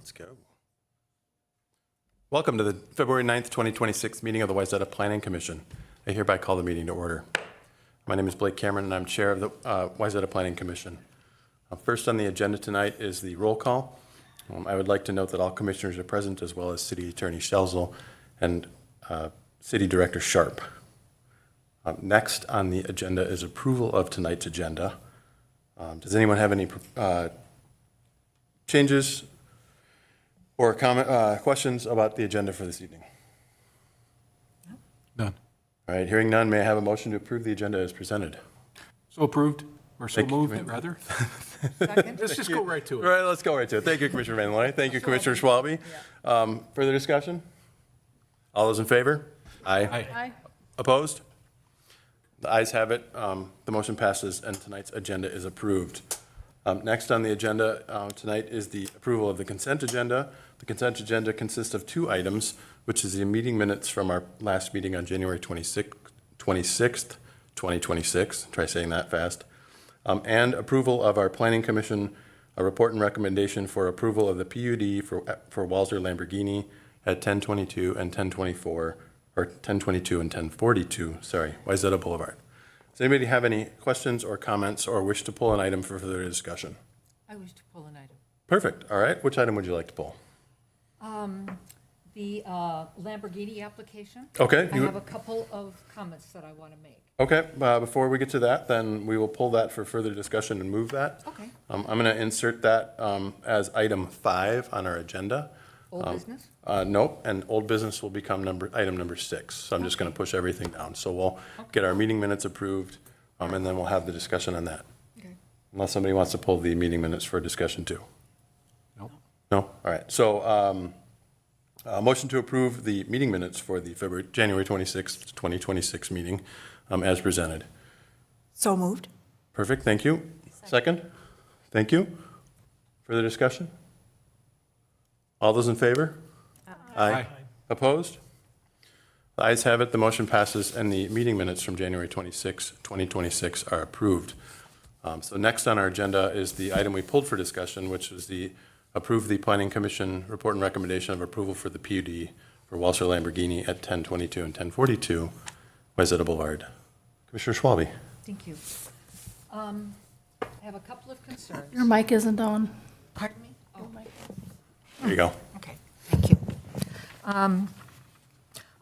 Let's go. Welcome to the February 9th, 2026 meeting of the Wayzata Planning Commission. I hereby call the meeting to order. My name is Blake Cameron, and I'm chair of the Wayzata Planning Commission. First on the agenda tonight is the roll call. I would like to note that all commissioners are present, as well as City Attorney Shelzel and City Director Sharp. Next on the agenda is approval of tonight's agenda. Does anyone have any changes or questions about the agenda for this evening? None. All right, hearing none, may I have a motion to approve the agenda as presented? So approved, or so Thank you, moved, Commissioner. rather. Second. Let's just go right to All it. right, let's go right to it. Thank you, Commissioner Van Loy. Thank you, Commissioner Schwalbe. Further discussion? All those in favor? Aye. Aye. Aye. Opposed? The ayes have it. The motion passes, and tonight's agenda is approved. Next on the agenda tonight is the approval of the consent agenda. The consent agenda consists of two items, which is the meeting minutes from our last meeting on January 26th, 2026. Try saying that fast. And approval of our Planning Commission report and recommendation for approval of the PUD for Walser Lamborghini at 1022 and 1024, or 1022 and 1042, sorry, Wayzata Boulevard. Does anybody have any questions or comments or wish to pull an item for further discussion? I wish to pull an item. Perfect. All right. Which item would you like to pull? The Lamborghini application. Okay. I have a couple of comments that I want to make. Okay. Before we get to that, then we will pull that for further discussion and move that. Okay. I'm going to insert that as item 5 on our agenda. Old business? Nope, and old business will become item number 6. So I'm just going to push everything down. So we'll get our meeting minutes approved, and then we'll have the discussion on that. Okay. Unless somebody wants to pull the meeting minutes for discussion too. Nope. No? All right. So motion to approve the meeting minutes for the January 26th, 2026 meeting as presented. So moved. Perfect. Thank you. Second? Thank you. Further discussion? All those in favor? Aye. Opposed? The ayes have it. The motion passes, and the meeting minutes from January 26, 2026 are approved. So next on our agenda is the item we pulled for discussion, which is the approve the Planning Commission report and recommendation of approval for the PUD for Walser Lamborghini at 1022 and 1042 Wayzata Boulevard. Commissioner Schwalbe. Thank you. I have a couple of concerns. Your mic isn't on. Pardon me? Oh, There you go. okay. Thank you.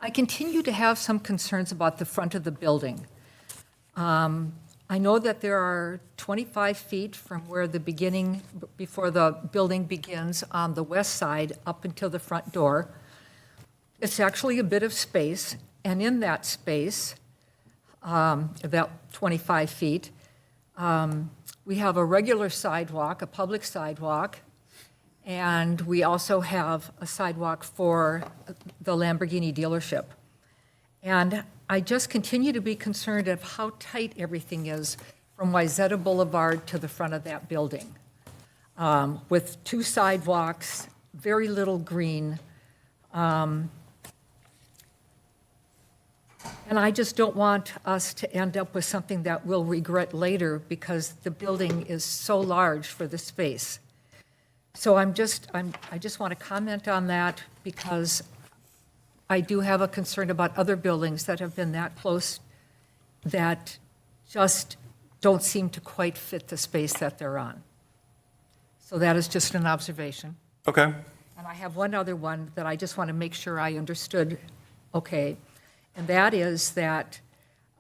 I continue to have some concerns about the front of the building. I know that there are 25 feet from where the beginning, before the building begins on the west side up until the front door. It's actually a bit of space, and in that space, about 25 feet, we have a regular sidewalk, a public sidewalk, and we also have a sidewalk for the Lamborghini dealership. And I just continue to be concerned of how tight everything is from Wayzata Boulevard to the front of that building, with two sidewalks, very little green. And I just don't want us to end up with something that we'll regret later because the building is so large for the space. So I just want to comment on that because I do have a concern about other buildings that have been that close that just don't seem to quite fit the space that they're on. So that is just an observation. Okay. And I have one other one that I just want to make sure I understood okay. And that is that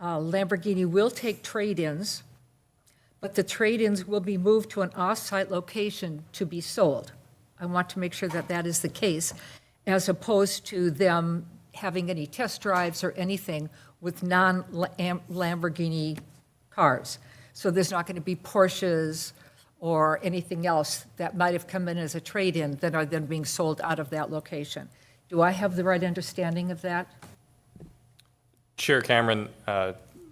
Lamborghini will take trade-ins, but the trade-ins will be moved to an off-site location to be sold. I want to make sure that that is the case, as opposed to them having any test drives or anything with non-Lamborghini cars. So there's not going to be Porsches or anything else that might have come in as a trade-in that are then being sold out of that location. Do I have the right understanding of that? Chair Cameron,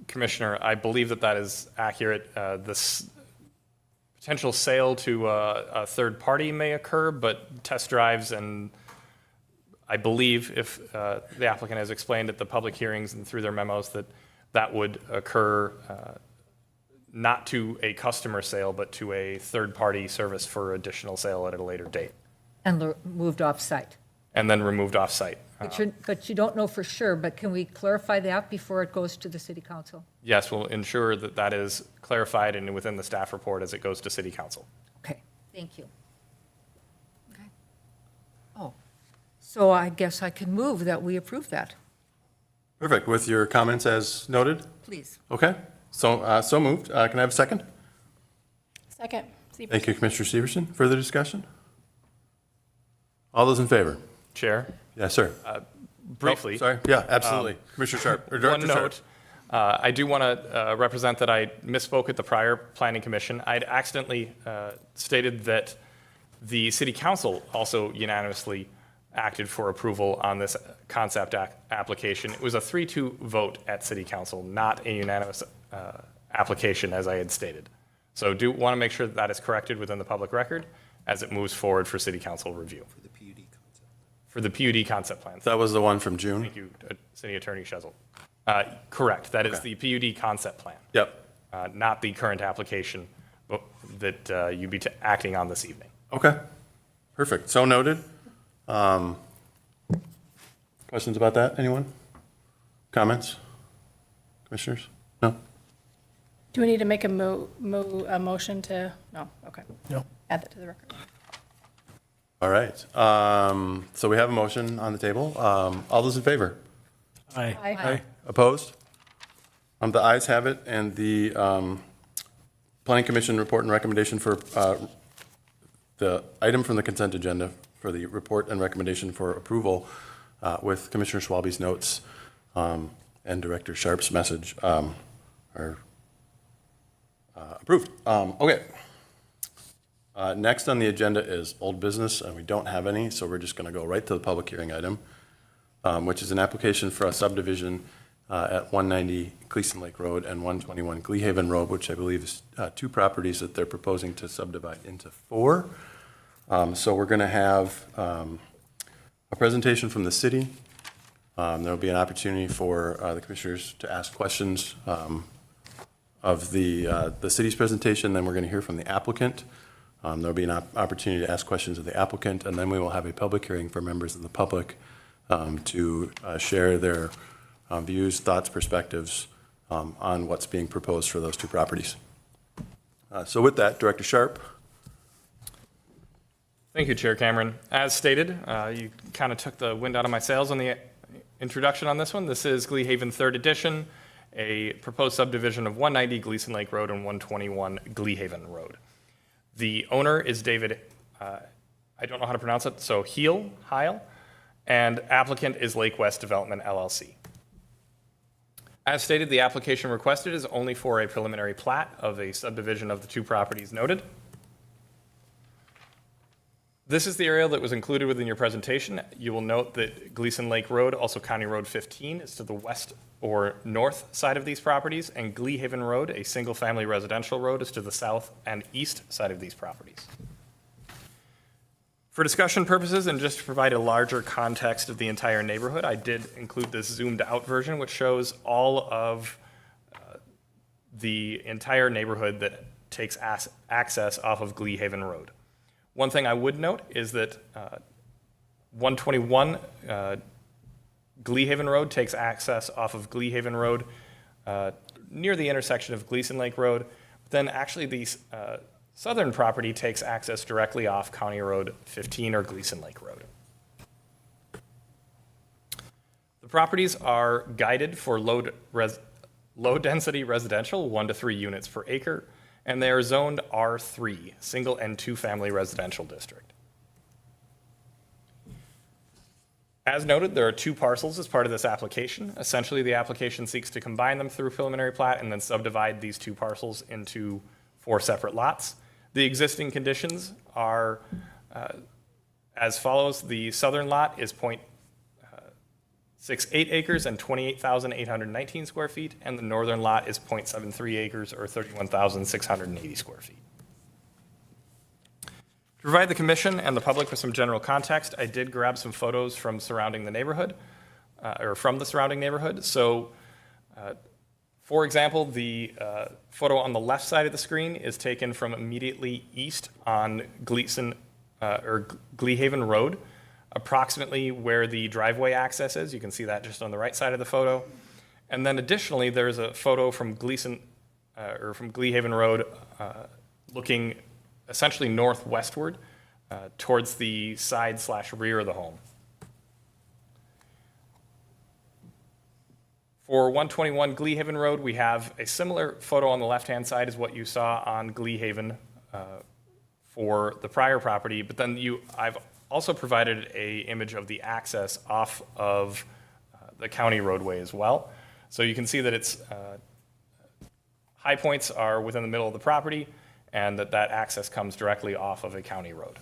Commissioner, I believe that that is accurate. This potential sale to a third party may occur, but test drives and I believe if the applicant has explained at the public hearings and through their memos that that would occur not to a customer sale, but to a third party service for additional sale at a later date. And moved off-site. and then removed off-site. But you don't know for sure, but can we clarify that before it goes to the city council? Yes, we'll ensure that that is clarified and within the staff report as it goes to city council. Okay, thank you. Okay. Oh, so I guess I can move that we approve that, Perfect. With your comments as noted? please. Okay. So moved. Can I have a second? Second. Thank you, Commissioner Severson. Further discussion? All those in favor? Chair, Yes, sir. briefly. Oh, sorry. Yeah, absolutely. Commissioner Sharp, or Director One Sharp. note, I do want to represent that I misspoke at the prior planning commission. I'd accidentally stated that the city council also unanimously acted for approval on this concept application. It was a 3-2 vote at city council, not a unanimous application as I had stated. So do want to make sure that that is corrected within the public record as it moves forward for city council review. For the PUD concept plan. That was the one from June? Thank you, City Attorney Shezel. Correct, that is the PUD concept plan, Yep. not the current application that you'd be acting on this evening. Okay. Perfect. So noted. Questions about that? Anyone? Comments? Commissioners? No? Do we need to make a motion to, no, okay. No. Add that to the record. All right. So we have a motion on the table. All those in favor? Aye. Aye. Opposed? The ayes have it, and the Planning Commission report and recommendation for the item from the consent agenda for the report and recommendation for approval with Commissioner Schwalbe's notes and Director Sharp's message are approved. Okay. Next on the agenda is old business, and we don't have any, so we're just going to go right to the public hearing item, which is an application for a subdivision at 190 Gleason Lake Road and 121 Gleahaven Road, which I believe is 2 properties that they're proposing to subdivide into 4. So we're going to have a presentation from the city. There'll be an opportunity for the commissioners to ask questions of the city's presentation. Then we're going to hear from the applicant. There'll be an opportunity to ask questions of the applicant, and then we will have a public hearing for members of the public to share their views, thoughts, perspectives on what's being proposed for those 2 properties. So with that, Director Sharp. Thank you, Chair Cameron. As stated, you kind of took the wind out of my sails on the introduction on this one. This is Gleahaven 3rd Edition, a proposed subdivision of 190 Gleason Lake Road and 121 Gleahaven Road. The owner is David, I don't know how to pronounce it, so Heil, and applicant is Lake West Development LLC. As stated, the application requested is only for a preliminary plat of a subdivision of the 2 properties noted. This is the area that was included within your presentation. You will note that Gleason Lake Road, also County Road 15, is to the west or north side of these properties, and Gleahaven Road, a single-family residential road, is to the south and east side of these properties. For discussion purposes and just to provide a larger context of the entire neighborhood, I did include this zoomed-out version, which shows all of the entire neighborhood that takes access off of Gleahaven Road. One thing I would note is that 121 Gleahaven Road takes access off of Gleahaven Road near the intersection of Gleason Lake Road. Then actually the southern property takes access directly off County Road 15 or Gleason Lake Road. The properties are guided for low-density residential, 1 to 3 units per acre, and they are zoned R3, single and 2-family residential district. As noted, there are 2 parcels as part of this application. Essentially, the application seeks to combine them through preliminary plat and then subdivide these 2 parcels into 4 separate lots. The existing conditions are as follows. The southern lot is 0.68 acres and 28,819 square feet, and the northern lot is 0.73 acres or 31,680 square feet. To provide the commission and the public with some general context, I did grab some photos from surrounding the neighborhood, or from the surrounding neighborhood. So, for example, the photo on the left side of the screen is taken from immediately east on Gleason Gleahaven Road, approximately where the driveway access is. You can see that just on the right side of the photo. And then additionally, there's a photo from Gleason, or from Gleahaven Road, looking essentially northwestward towards the side/rear of the home. For 121 Gleahaven Road, we have a similar photo on the left-hand side as what you saw on Gleahaven for the prior property, but then I've also provided an image of the access off of the county roadway as well. So you can see that its high points are within the middle of the property, and that access comes directly off of a county road.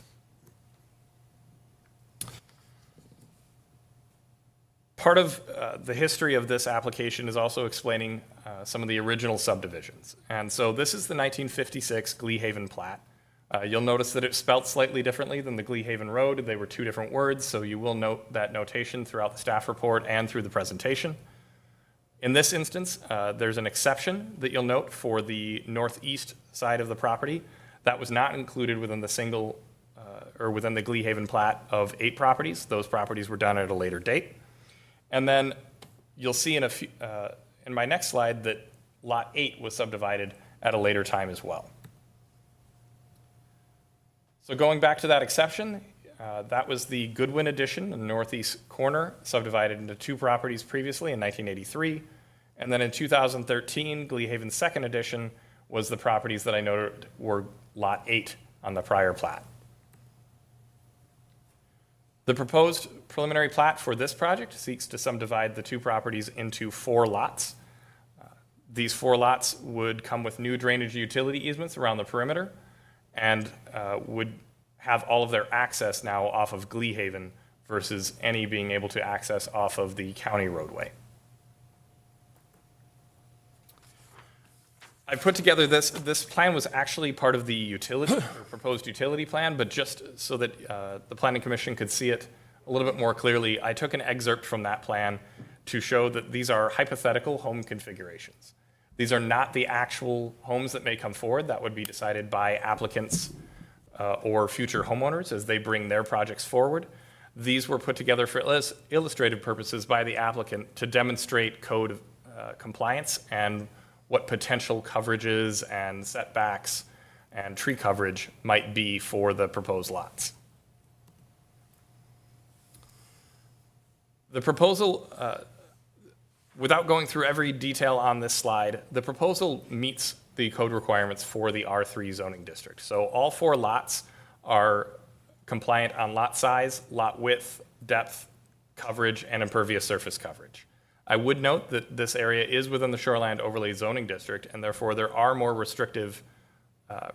Part of the history of this application is also explaining some of the original subdivisions. And so this is the 1956 Gleahaven plat. You'll notice that it's spelt slightly differently than the Gleahaven Road. They were two different words, so you will note that notation throughout the staff report and through the presentation. In this instance, there's an exception that you'll note for the northeast side of the property. That was not included within the within the Gleahaven plat of 8 properties. Those properties were done at a later date. And then you'll see in my next slide that Lot 8 was subdivided at a later time as well. So going back to that exception, that was the Goodwin addition in the northeast corner, subdivided into 2 properties previously in 1983. And then in 2013, Gleahaven's second addition was the properties that I noted were Lot 8 on the prior plat. The proposed preliminary plat for this project seeks to subdivide the 2 properties into 4 lots. These 4 lots would come with new drainage utility easements around the perimeter and would have all of their access now off of Gleahaven versus any being able to access off of the county roadway. I put together this plan was actually part of the utility, or proposed utility plan, but just so that the Planning Commission could see it a little bit more clearly, I took an excerpt from that plan to show that these are hypothetical home configurations. These are not the actual homes that may come forward. That would be decided by applicants or future homeowners as they bring their projects forward. These were put together for illustrative purposes by the applicant to demonstrate code compliance and what potential coverages and setbacks and tree coverage might be for the proposed lots. The proposal, without going through every detail on this slide, the proposal meets the code requirements for the R3 zoning district. So all 4 lots are compliant on lot size, lot width, depth, coverage, and impervious surface coverage. I would note that this area is within the Shoreland Overlay Zoning District, and therefore there are more restrictive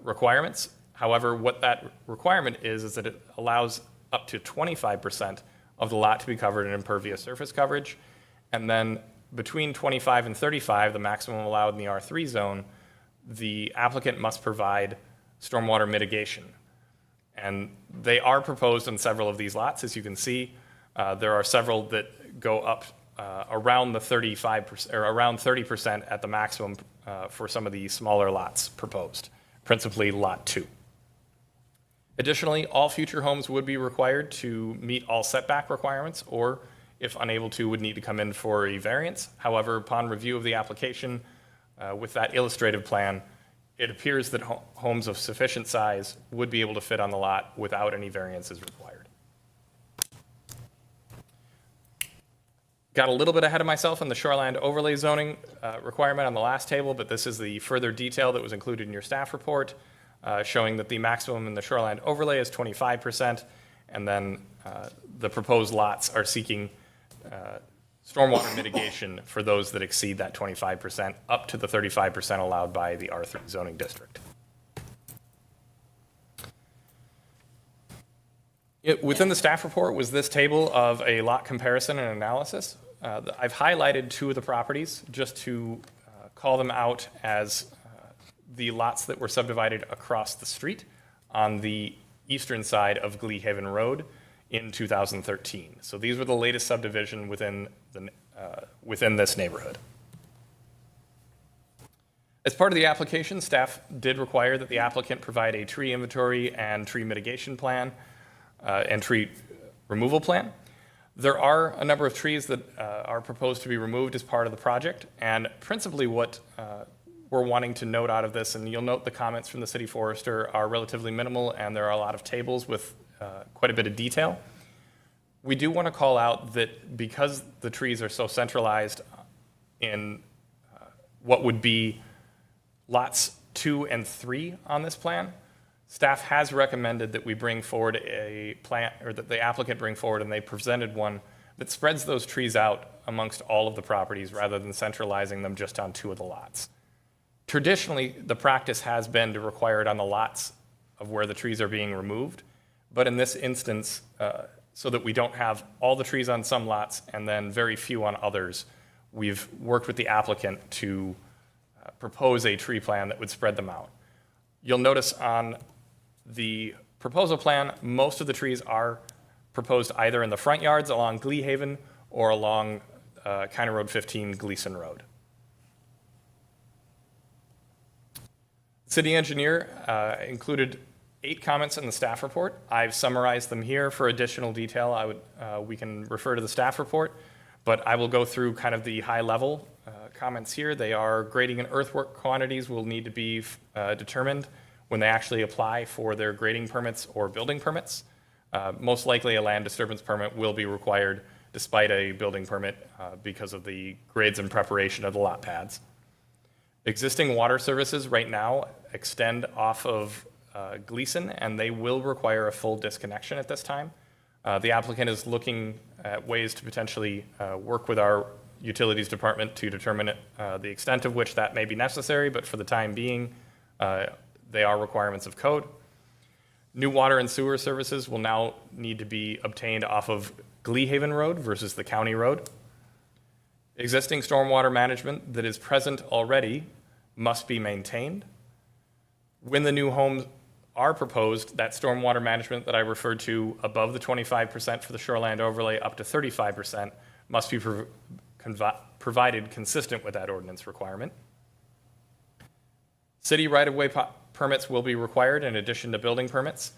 requirements. However, what that requirement is that it allows up to 25% of the lot to be covered in impervious surface coverage, and then between 25 and 35, the maximum allowed in the R3 zone, the applicant must provide stormwater mitigation. And they are proposed on several of these lots, as you can see. There are several that go up around the 35% or around 30% at the maximum for some of the smaller lots proposed, principally Lot 2. Additionally, all future homes would be required to meet all setback requirements, or if unable to, would need to come in for a variance. However, upon review of the application with that illustrative plan, it appears that homes of sufficient size would be able to fit on the lot without any variances required. Got a little bit ahead of myself on the shoreline overlay zoning requirement on the last table, but this is the further detail that was included in your staff report, showing that the maximum in the shoreline overlay is 25%, and then the proposed lots are seeking stormwater mitigation for those that exceed that 25%, up to the 35% allowed by the R3 zoning district. Within the staff report was this table of a lot comparison and analysis. I've highlighted 2 of the properties just to call them out as the lots that were subdivided across the street on the eastern side of Gleahaven Road in 2013. So these were the latest subdivision within this neighborhood. As part of the application, staff did require that the applicant provide a tree inventory and tree mitigation plan. and tree removal plan. There are a number of trees that are proposed to be removed as part of the project, and principally what we're wanting to note out of this, and you'll note the comments from the city forester are relatively minimal, and there are a lot of tables with quite a bit of detail. We do want to call out that because the trees are so centralized in what would be lots 2 and 3 on this plan, staff has recommended that we bring forward a plan, or that the applicant bring forward, and they presented one that spreads those trees out amongst all of the properties rather than centralizing them just on 2 of the lots. Traditionally, the practice has been to require it on the lots of where the trees are being removed, but in this instance, so that we don't have all the trees on some lots and then very few on others, we've worked with the applicant to propose a tree plan that would spread them out. You'll notice on the proposal plan, most of the trees are proposed either in the front yards along Gleahaven or along County Road 15, Gleason Road. City engineer included 8 comments in the staff report. I've summarized them here. For additional detail, we can refer to the staff report, but I will go through kind of the high level comments here. They are grading and earthwork quantities will need to be determined when they actually apply for their grading permits or building permits. Most likely a land disturbance permit will be required despite a building permit because of the grades and preparation of the lot pads. Existing water services right now extend off of Gleason, and they will require a full disconnection at this time. The applicant is looking at ways to potentially work with our utilities department to determine the extent of which that may be necessary, but for the time being, they are requirements of code. New water and sewer services will now need to be obtained off of Gleahaven Road versus the county road. Existing stormwater management that is present already must be maintained. When the new homes are proposed, that stormwater management that I referred to above the 25% for the shoreland overlay up to 35% must be provided consistent with that ordinance requirement. City right-of-way permits will be required in addition to building permits,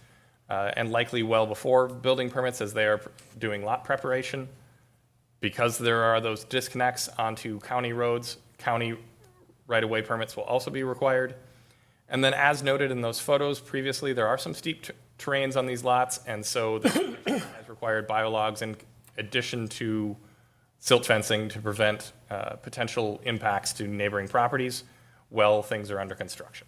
and likely well before building permits as they are doing lot preparation. Because there are those disconnects onto county roads, county right-of-way permits will also be required. And then as noted in those photos previously, there are some steep terrains on these lots, and so the commission has required biologs in addition to silt fencing to prevent potential impacts to neighboring properties while things are under construction.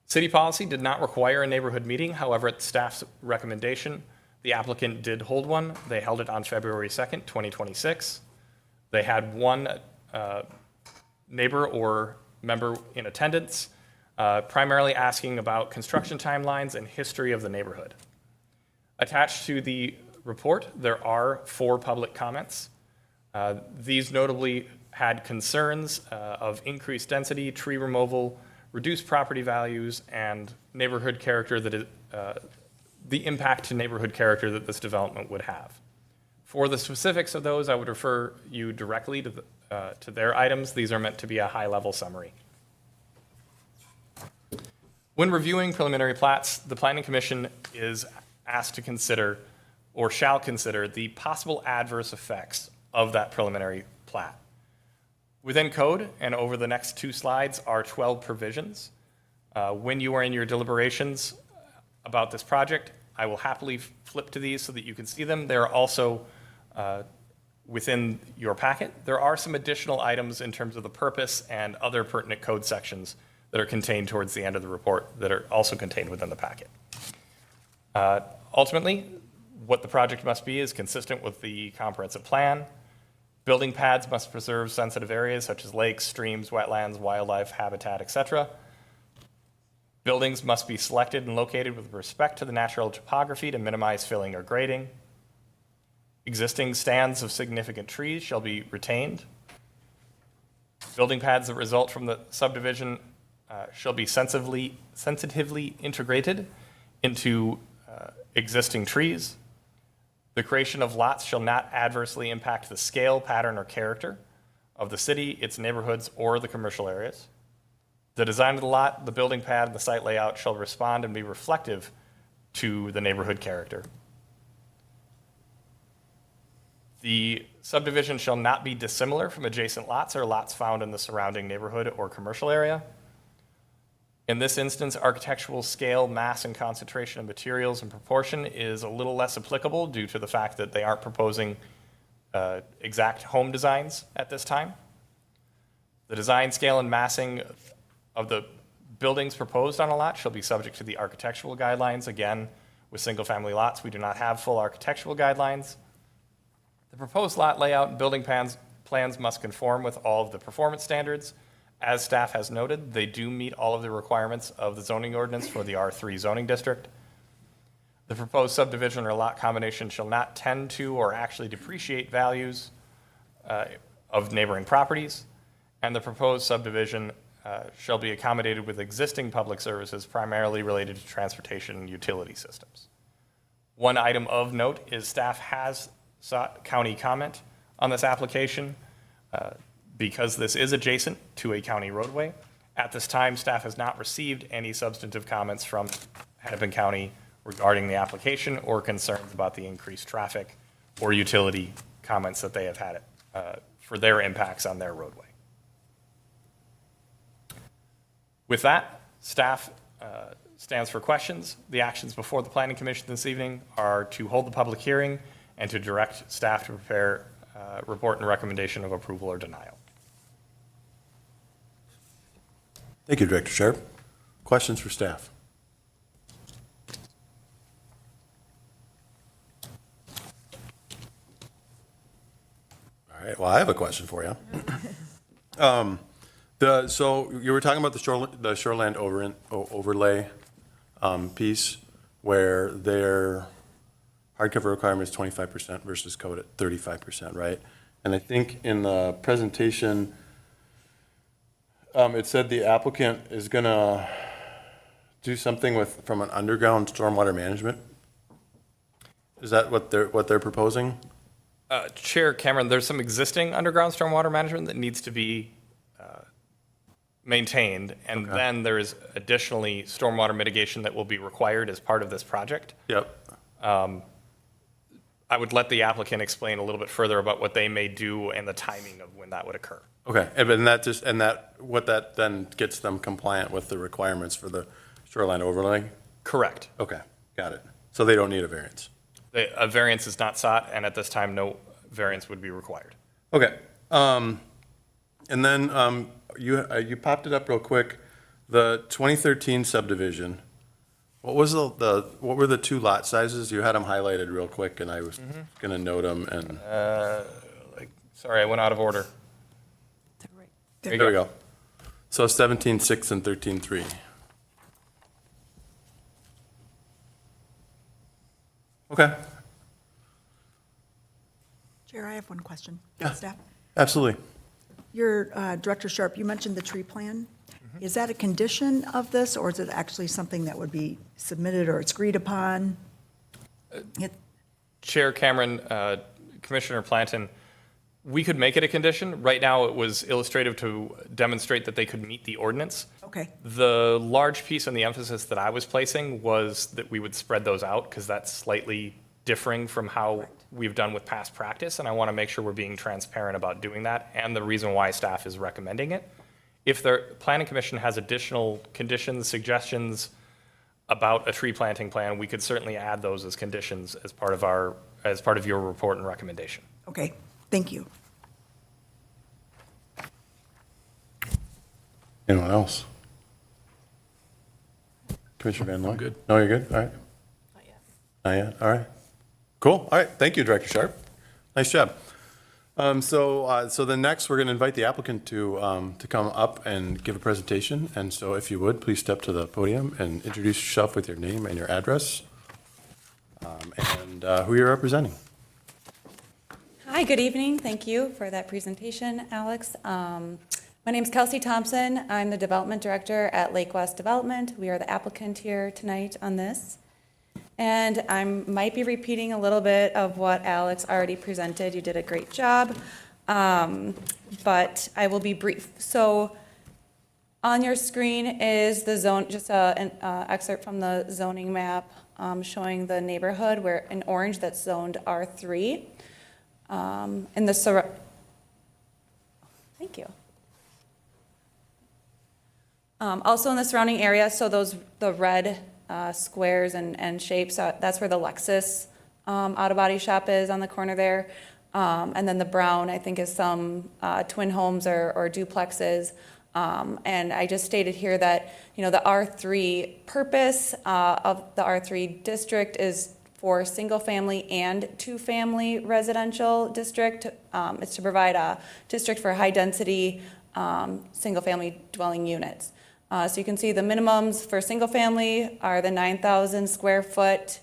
City policy did not require a neighborhood meeting. However, at staff's recommendation, the applicant did hold one. They held it on February 2nd, 2026. They had one neighbor or member in attendance, primarily asking about construction timelines and history of the neighborhood. Attached to the report, there are 4 public comments. These notably had concerns of increased density, tree removal, reduced property values, and neighborhood character that is, the impact to neighborhood character that this development would have. For the specifics of those, I would refer you directly to their items. These are meant to be a high-level summary. When reviewing preliminary plats, the Planning Commission is asked to consider, or shall consider, the possible adverse effects of that preliminary plat. Within code, and over the next 2 slides, are 12 provisions. When you are in your deliberations about this project, I will happily flip to these so that you can see them. They're also within your packet. There are some additional items in terms of the purpose and other pertinent code sections that are contained towards the end of the report that are also contained within the packet. Ultimately, what the project must be is consistent with the comprehensive plan. Building pads must preserve sensitive areas such as lakes, streams, wetlands, wildlife, habitat, etc. Buildings must be selected and located with respect to the natural topography to minimize filling or grading. Existing stands of significant trees shall be retained. Building pads that result from the subdivision shall be sensitively integrated into existing trees. The creation of lots shall not adversely impact the scale, pattern, or character of the city, its neighborhoods, or the commercial areas. The design of the lot, the building pad, and the site layout shall respond and be reflective to the neighborhood character. The subdivision shall not be dissimilar from adjacent lots or lots found in the surrounding neighborhood or commercial area. In this instance, architectural scale, mass, and concentration of materials and proportion is a little less applicable due to the fact that they aren't proposing exact home designs at this time. The design, scale, and massing of the buildings proposed on a lot shall be subject to the architectural guidelines. Again, with single-family lots, we do not have full architectural guidelines. The proposed lot layout and building plans must conform with all of the performance standards. As staff has noted, they do meet all of the requirements of the zoning ordinance for the R3 zoning district. The proposed subdivision or lot combination shall not tend to or actually depreciate values of neighboring properties, and the proposed subdivision shall be accommodated with existing public services primarily related to transportation and utility systems. One item of note is staff has sought county comment on this application because this is adjacent to a county roadway. At this time, staff has not received any substantive comments from Hennepin County regarding the application or concerns about the increased traffic or utility comments that they have had for their impacts on their roadway. With that, staff stands for questions. The actions before the Planning Commission this evening are to hold the public hearing and to direct staff to prepare a report and recommendation of approval or denial. Thank you, Director Sharp. Questions for staff? All right, well, I have a question for you. So you were talking about the shoreland overlay piece where their hardcover requirement is 25% versus code at 35%, right? And I think in the presentation, it said the applicant is gonna do something from an underground stormwater management. Is that what they're proposing? Chair Cameron, there's some existing underground stormwater management that needs to be maintained, and then there is additionally stormwater mitigation that will be required as part of this project. Yep. I would let the applicant explain a little bit further about what they may do and the timing of when that would occur. Okay, what that then gets them compliant with the requirements for the shoreline overlay? Correct. Okay, got it. So they don't need a variance? A variance is not sought, and at this time, no variance would be required. Okay. And then you popped it up real quick. The 2013 subdivision, what were the two lot sizes? You had them highlighted real quick, and I was going to note them. And Sorry, I went out of order. there we go. So 17.6 and 13.3. Okay. Chair, I have one question. Yeah. Staff? Absolutely. Your Director Sharp, you mentioned the tree plan. Is that a condition of this, or is it actually something that would be submitted or it's agreed upon? Chair Cameron, Commissioner Planton, we could make it a condition. Right now, it was illustrative to demonstrate that they could meet the ordinance. Okay, The large piece and the emphasis that I was placing was that we would spread those out because that's slightly differing from how we've done with past practice, and I want to make sure we're being transparent about doing that and the reason why staff is recommending it. If the Planning Commission has additional conditions, suggestions about a tree planting plan, we could certainly add those as conditions as part of your report and recommendation. okay, thank you. Anyone else? Commissioner Van Loy? I'm good. No, you're good? All right. Not yet? All right. Cool. All right. Thank you, Director Sharp. Nice job. So then next, we're going to invite the applicant to come up and give a presentation. And so if you would, please step to the podium and introduce yourself with your name and your address and who you're representing. Hi, good evening. Thank you for that presentation, Alex. My name's Kelsey Thompson. I'm the Development Director at Lake West Development. We are the applicant here tonight on this. And I might be repeating a little bit of what Alex already presented. You did a great job, but I will be brief. So On your screen is the zone, just an excerpt from the zoning map showing the neighborhood where in orange that's zoned R3. In the thank you. Also in the surrounding area, so the red squares and shapes, that's where the Lexus auto body shop is on the corner there. And then the brown, I think, is some twin homes or duplexes. And I just stated here that, the R3 purpose of the R3 district is for single-family and two-family residential district. It's to provide a district for high-density single-family dwelling units. So you can see the minimums for single-family are the 9,000 square foot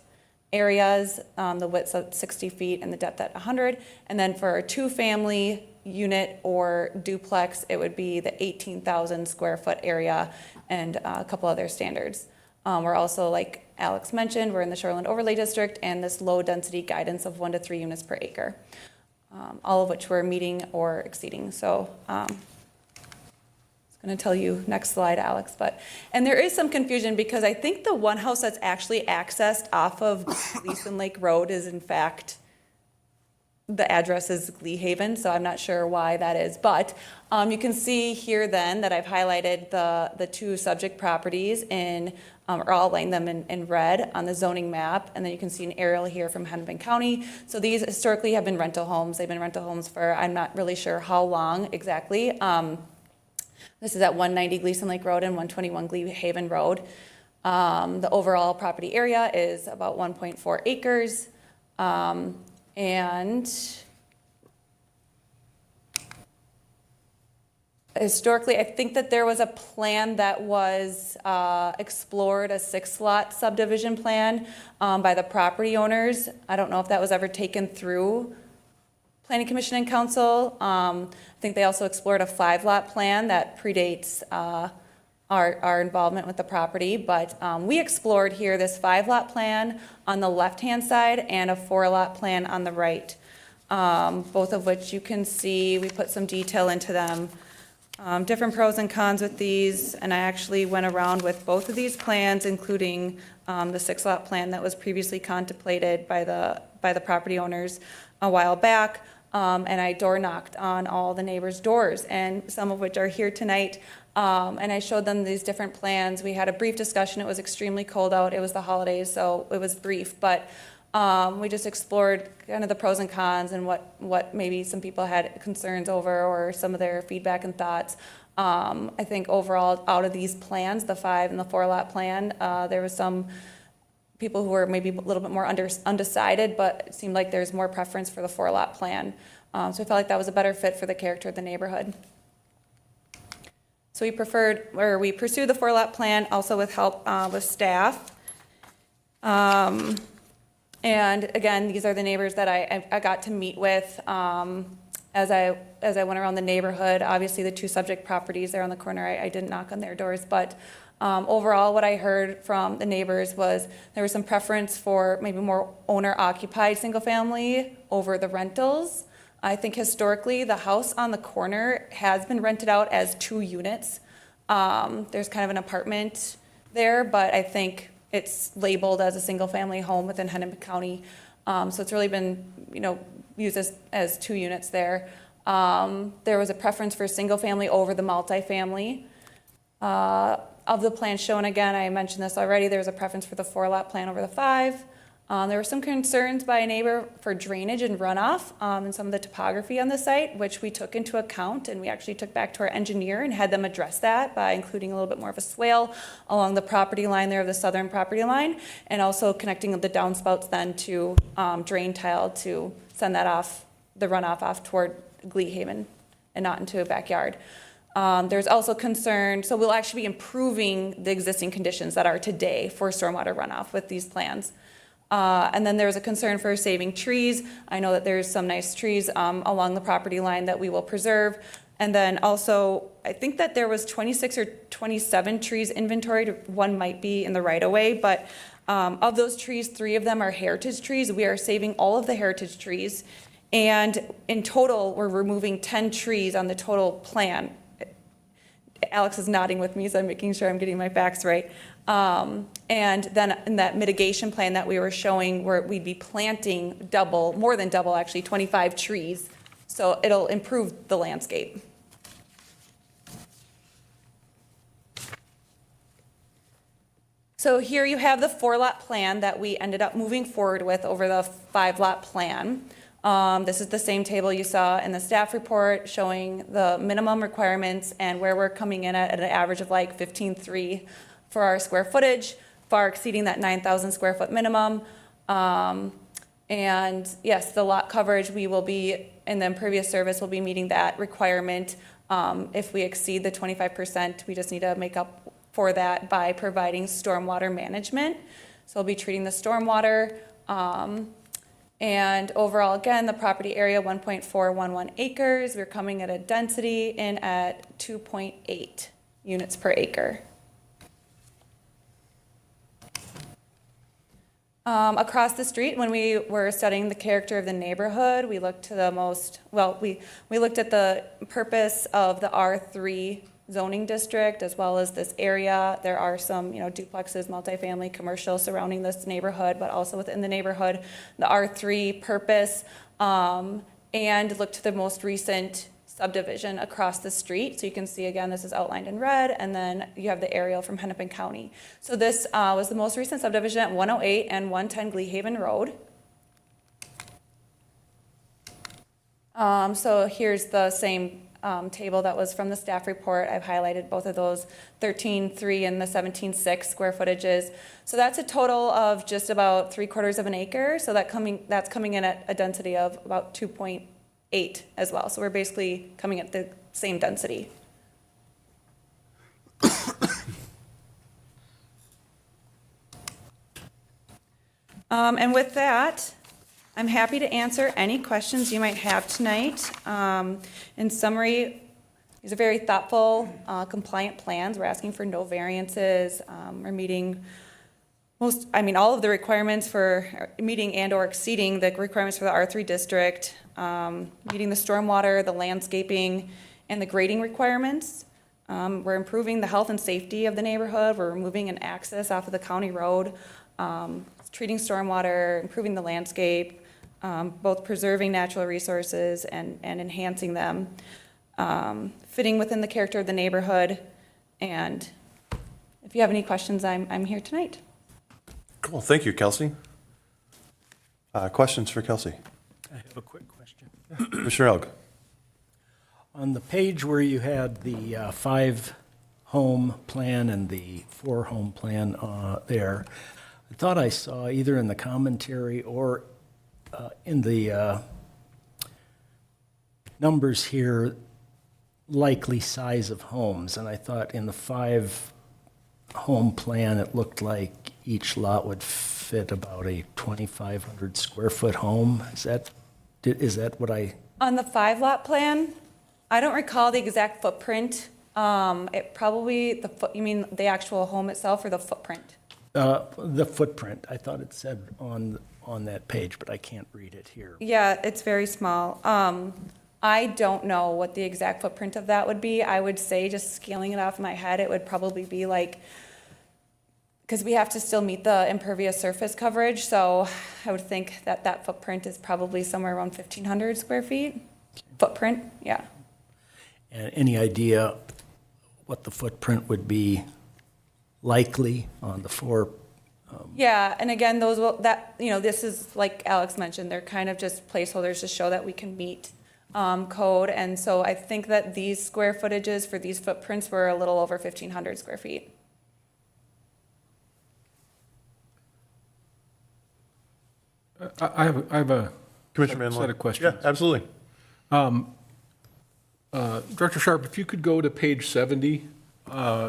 areas, the width at 60 feet and the depth at 100. And then for a two-family unit or duplex, it would be the 18,000 square foot area and a couple other standards. We're also, like Alex mentioned, we're in the Shoreland Overlay District and this low density guidance of 1 to 3 units per acre, all of which we're meeting or exceeding. So I was going to tell you next slide, Alex, and there is some confusion because I think the one house that's actually accessed off of Gleason Lake Road is in fact, the address is Gleahaven, so I'm not sure why that is. But you can see here then that I've highlighted the two subject properties or I'll line them in red on the zoning map. And then you can see an aerial here from Hennepin County. So these historically have been rental homes. They've been rental homes for, I'm not really sure how long exactly. This is at 190 Gleason Lake Road and 121 Gleahaven Road. The overall property area is about 1.4 acres. And historically, I think that there was a plan that was explored, a 6-lot subdivision plan by the property owners. I don't know if that was ever taken through Planning Commission and Council. I think they also explored a 5-lot plan that predates our involvement with the property, but we explored here this 5-lot plan on the left-hand side and a 4-lot plan on the right, both of which you can see. We put some detail into them, different pros and cons with these, and I actually went around with both of these plans, including the 6-lot plan that was previously contemplated by the property owners a while back. And I door knocked on all the neighbors' doors, and some of which are here tonight. And I showed them these different plans. We had a brief discussion. It was extremely cold out. It was the holidays, so it was brief. But we just explored kind of the pros and cons and what maybe some people had concerns over or some of their feedback and thoughts. I think overall, out of these plans, the 5 and the 4-lot plan, there was some people who were maybe a little bit more undecided, but it seemed like there's more preference for the 4-lot plan. So I felt like that was a better fit for the character of the neighborhood. So we pursued the 4-lot plan, also with help with staff. And again, these are the neighbors that I got to meet with as I went around the neighborhood. Obviously, the 2 subject properties there on the corner, I didn't knock on their doors, but overall, what I heard from the neighbors was there was some preference for maybe more owner-occupied single-family over the rentals. I think historically, the house on the corner has been rented out as 2 units. There's kind of an apartment there, but I think it's labeled as a single-family home within Hennepin County. So it's really been, used as 2 units there. There was a preference for single-family over the multifamily. Of the plans shown, again, I mentioned this already, there was a preference for the 4-lot plan over the 5. There were some concerns by a neighbor for drainage and runoff and some of the topography on the site, which we took into account, and we actually took back to our engineer and had them address that by including a little bit more of a swale along the property line there of the southern property line, and also connecting the downspouts then to drain tile to send that the runoff off toward Gleahaven and not into a backyard. There's also concern, so we'll actually be improving the existing conditions that are today for stormwater runoff with these plans. And then there's a concern for saving trees. I know that there's some nice trees along the property line that we will preserve. And then also, I think that there was 26 or 27 trees inventoried. 1 might be in the right-of-way, but of those trees, 3 of them are heritage trees. We are saving all of the heritage trees. And in total, we're removing 10 trees on the total plan. Alex is nodding with me, so I'm making sure I'm getting my facts right. And then in that mitigation plan that we were showing, where we'd be planting more than double, actually, 25 trees. So it'll improve the landscape. So here you have the 4-lot plan that we ended up moving forward with over the 5-lot plan. This is the same table you saw in the staff report showing the minimum requirements and where we're coming in at an average of like 15.3 for our square footage, far exceeding that 9,000 square foot minimum. And yes, the lot coverage, we will be, in the impervious service, will be meeting that requirement. If we exceed the 25%, we just need to make up for that by providing stormwater management. So we'll be treating the stormwater. And overall, again, the property area, 1.411 acres. We're coming at a density in at 2.8 units per acre. Across the street, when we were studying the character of the neighborhood, we looked to the most, well, we looked at the purpose of the R3 zoning district as well as this area. There are some, duplexes, multifamily, commercial surrounding this neighborhood, but also within the neighborhood, the R3 purpose, and looked to the most recent subdivision across the street. So you can see, again, this is outlined in red, and then you have the aerial from Hennepin County. So this was the most recent subdivision at 108 and 110 Gleahaven Road. So here's the same table that was from the staff report. I've highlighted both of those, 13.3 and the 17.6 square footages. So that's a total of just about 3/4 of an acre. So that's coming in at a density of about 2.8 as well. So we're basically coming at the same density. And with that, I'm happy to answer any questions you might have tonight. In summary, these are very thoughtful, compliant plans. We're asking for no variances. We're meeting all of the requirements for meeting and or exceeding the requirements for the R3 district, meeting the stormwater, the landscaping, and the grading requirements. We're improving the health and safety of the neighborhood. We're removing an access off of the county road, treating stormwater, improving the landscape, both preserving natural resources and enhancing them, fitting within the character of the neighborhood. And if you have any questions, I'm here tonight. Cool, thank you, Kelsey. Questions for Kelsey? I have a quick question. Commissioner Elk? On the page where you had the 5-home plan and the 4-home plan there, I thought I saw either in the commentary or in the numbers here, likely size of homes. And I thought in the 5-home plan, it looked like each lot would fit about a 2,500 square foot home. Is that what I? On the 5-lot plan, I don't recall the exact footprint. It probably, you mean the actual home itself or the footprint? The footprint. I thought it said on that page, but I can't read it here. Yeah, it's very small. I don't know what the exact footprint of that would be. I would say, just scaling it off my head, it would probably be like, because we have to still meet the impervious surface coverage, so I would think that footprint is probably somewhere around 1,500 square feet. Footprint, yeah. And any idea what the footprint would be likely on the 4? Yeah, and again, this is, like Alex mentioned, they're kind of just placeholders to show that we can meet code. And so I think that these square footages for these footprints were a little over 1,500 square feet. I have a Commissioner Manley? set of questions. Yeah, absolutely. Director Sharp, if you could go to page 70,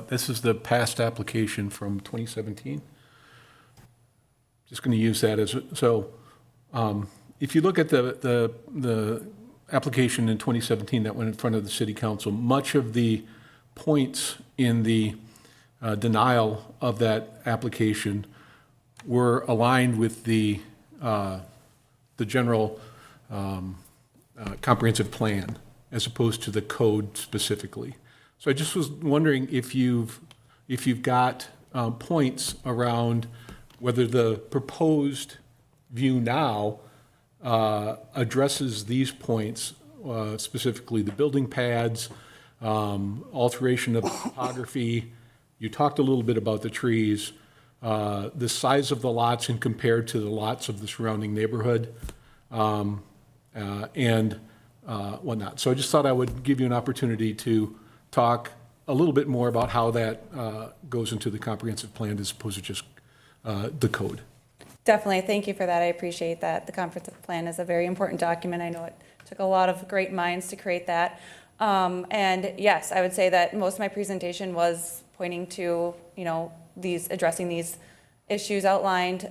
this is the past application from 2017. Just going to use that as, so if you look at the application in 2017 that went in front of the city council, much of the points in the denial of that application were aligned with the general comprehensive plan as opposed to the code specifically. So I just was wondering if you've got points around whether the proposed view now addresses these points, specifically the building pads, alteration of topography. You talked a little bit about the trees, the size of the lots and compared to the lots of the surrounding neighborhood, and whatnot. So I just thought I would give you an opportunity to talk a little bit more about how that goes into the comprehensive plan as opposed to just the code. Definitely, thank you for that. I appreciate that. The comprehensive plan is a very important document. I know it took a lot of great minds to create that. And yes, I would say that most of my presentation was pointing to, addressing these issues outlined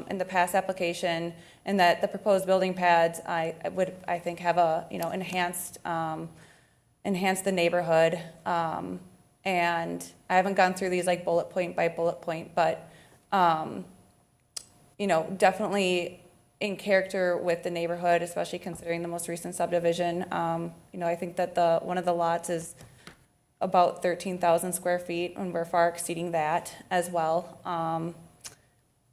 in the past application, and that the proposed building pads, I think, have a, enhance the neighborhood. And I haven't gone through these like bullet point by bullet point, but definitely in character with the neighborhood, especially considering the most recent subdivision. I think that one of the lots is about 13,000 square feet, and we're far exceeding that as well.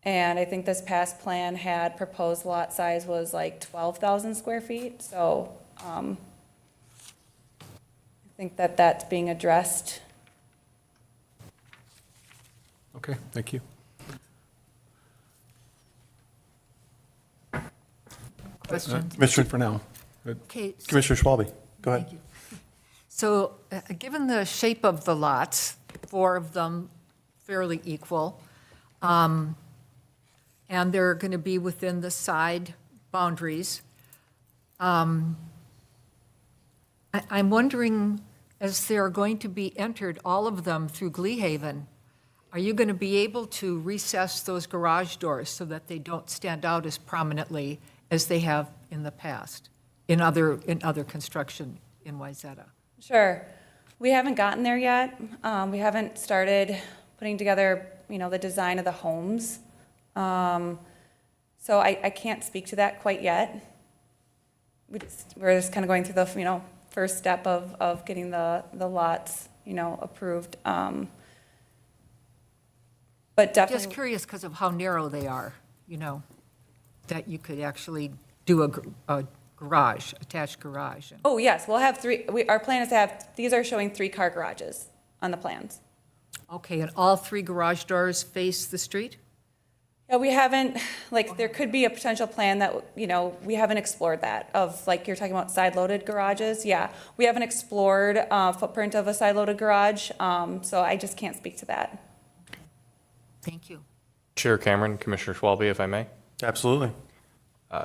And I think this past plan had proposed lot size was like 12,000 square feet. So I think that that's being addressed. Okay, thank you. Questions? Commissioner, For now. Okay. Commissioner Schwalbe, go ahead. Thank you. So, given the shape of the lots, 4 of them fairly equal, and they're going to be within the side boundaries, I'm wondering, as they're going to be entered, all of them through Gleahaven, are you going to be able to recess those garage doors so that they don't stand out as prominently as they have in the past, in other construction in Wayzata? Sure. We haven't gotten there yet. We haven't started putting together, the design of the homes. So I can't speak to that quite yet. We're just kind of going through the, first step of getting the lots, approved. But definitely. Just curious because of how narrow they are, that you could actually do a garage, attached garage. Oh, yes, we'll have 3, our plan is to have, these are showing 3-car garages on the plans. Okay, and all 3 garage doors face the street? Yeah, we haven't, there could be a potential plan that, we haven't explored that, of, you're talking about side-loaded garages. Yeah, we haven't explored footprint of a side-loaded garage, so I just can't speak to that. Thank you. Chair Cameron, Commissioner Schwalbe, if I may. Absolutely.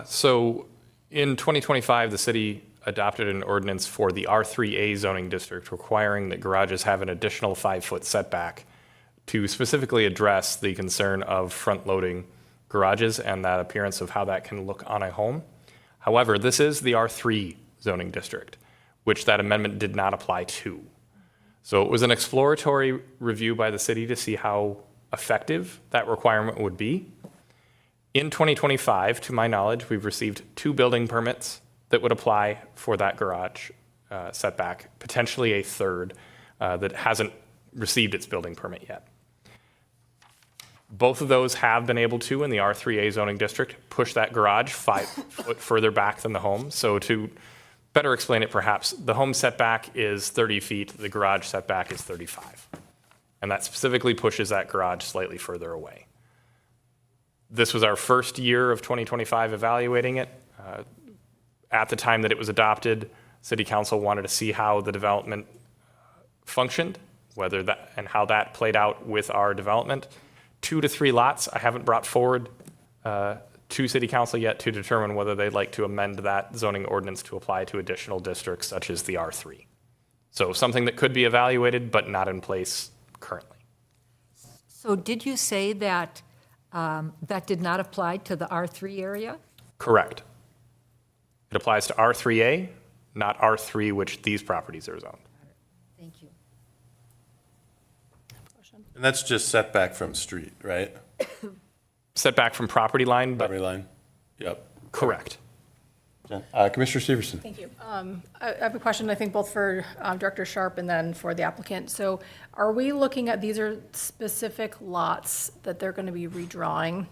So in 2025, the city adopted an ordinance for the R3A zoning district requiring that garages have an additional 5-foot setback to specifically address the concern of front-loading garages and that appearance of how that can look on a home. However, this is the R3 zoning district, which that amendment did not apply to. So it was an exploratory review by the city to see how effective that requirement would be. In 2025, to my knowledge, we've received 2 building permits that would apply for that garage setback, potentially a third that hasn't received its building permit yet. Both of those have been able to, in the R3A zoning district, push that garage 5 foot further back than the home. So to better explain it perhaps, the home setback is 30 feet, the garage setback is 35. And that specifically pushes that garage slightly further away. This was our first year of 2025 evaluating it. At the time that it was adopted, City Council wanted to see how the development functioned, whether that and how that played out with our development. 2 to 3 lots I haven't brought forward to City Council yet to determine whether they'd like to amend that zoning ordinance to apply to additional districts such as the R3. So something that could be evaluated but not in place currently. So did you say that that did not apply to the R3 area? Correct. It applies to R3A, not R3, which these properties are zoned. Thank you. And that's just setback from street, right? Setback from property line, but Property line? Yep. correct. Commissioner Severson. Thank you. I have a question, I think both for Director Sharp and then for the applicant. So are we looking at, these are specific lots that they're going to be redrawing?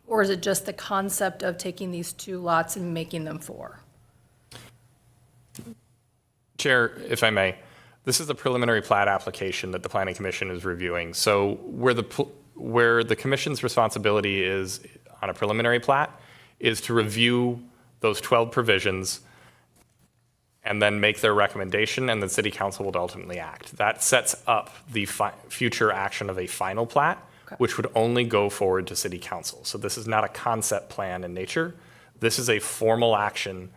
Or is it just the concept of taking these 2 lots and making them 4? Chair, if I may, this is a preliminary plat application that the Planning Commission is reviewing. So where the commission's responsibility is on a preliminary plat is to review those 12 provisions and then make their recommendation, and the city council would ultimately act. That sets up the future action of a final plat, which would only go forward to city council. So this is not a concept plan in nature. This is a formal action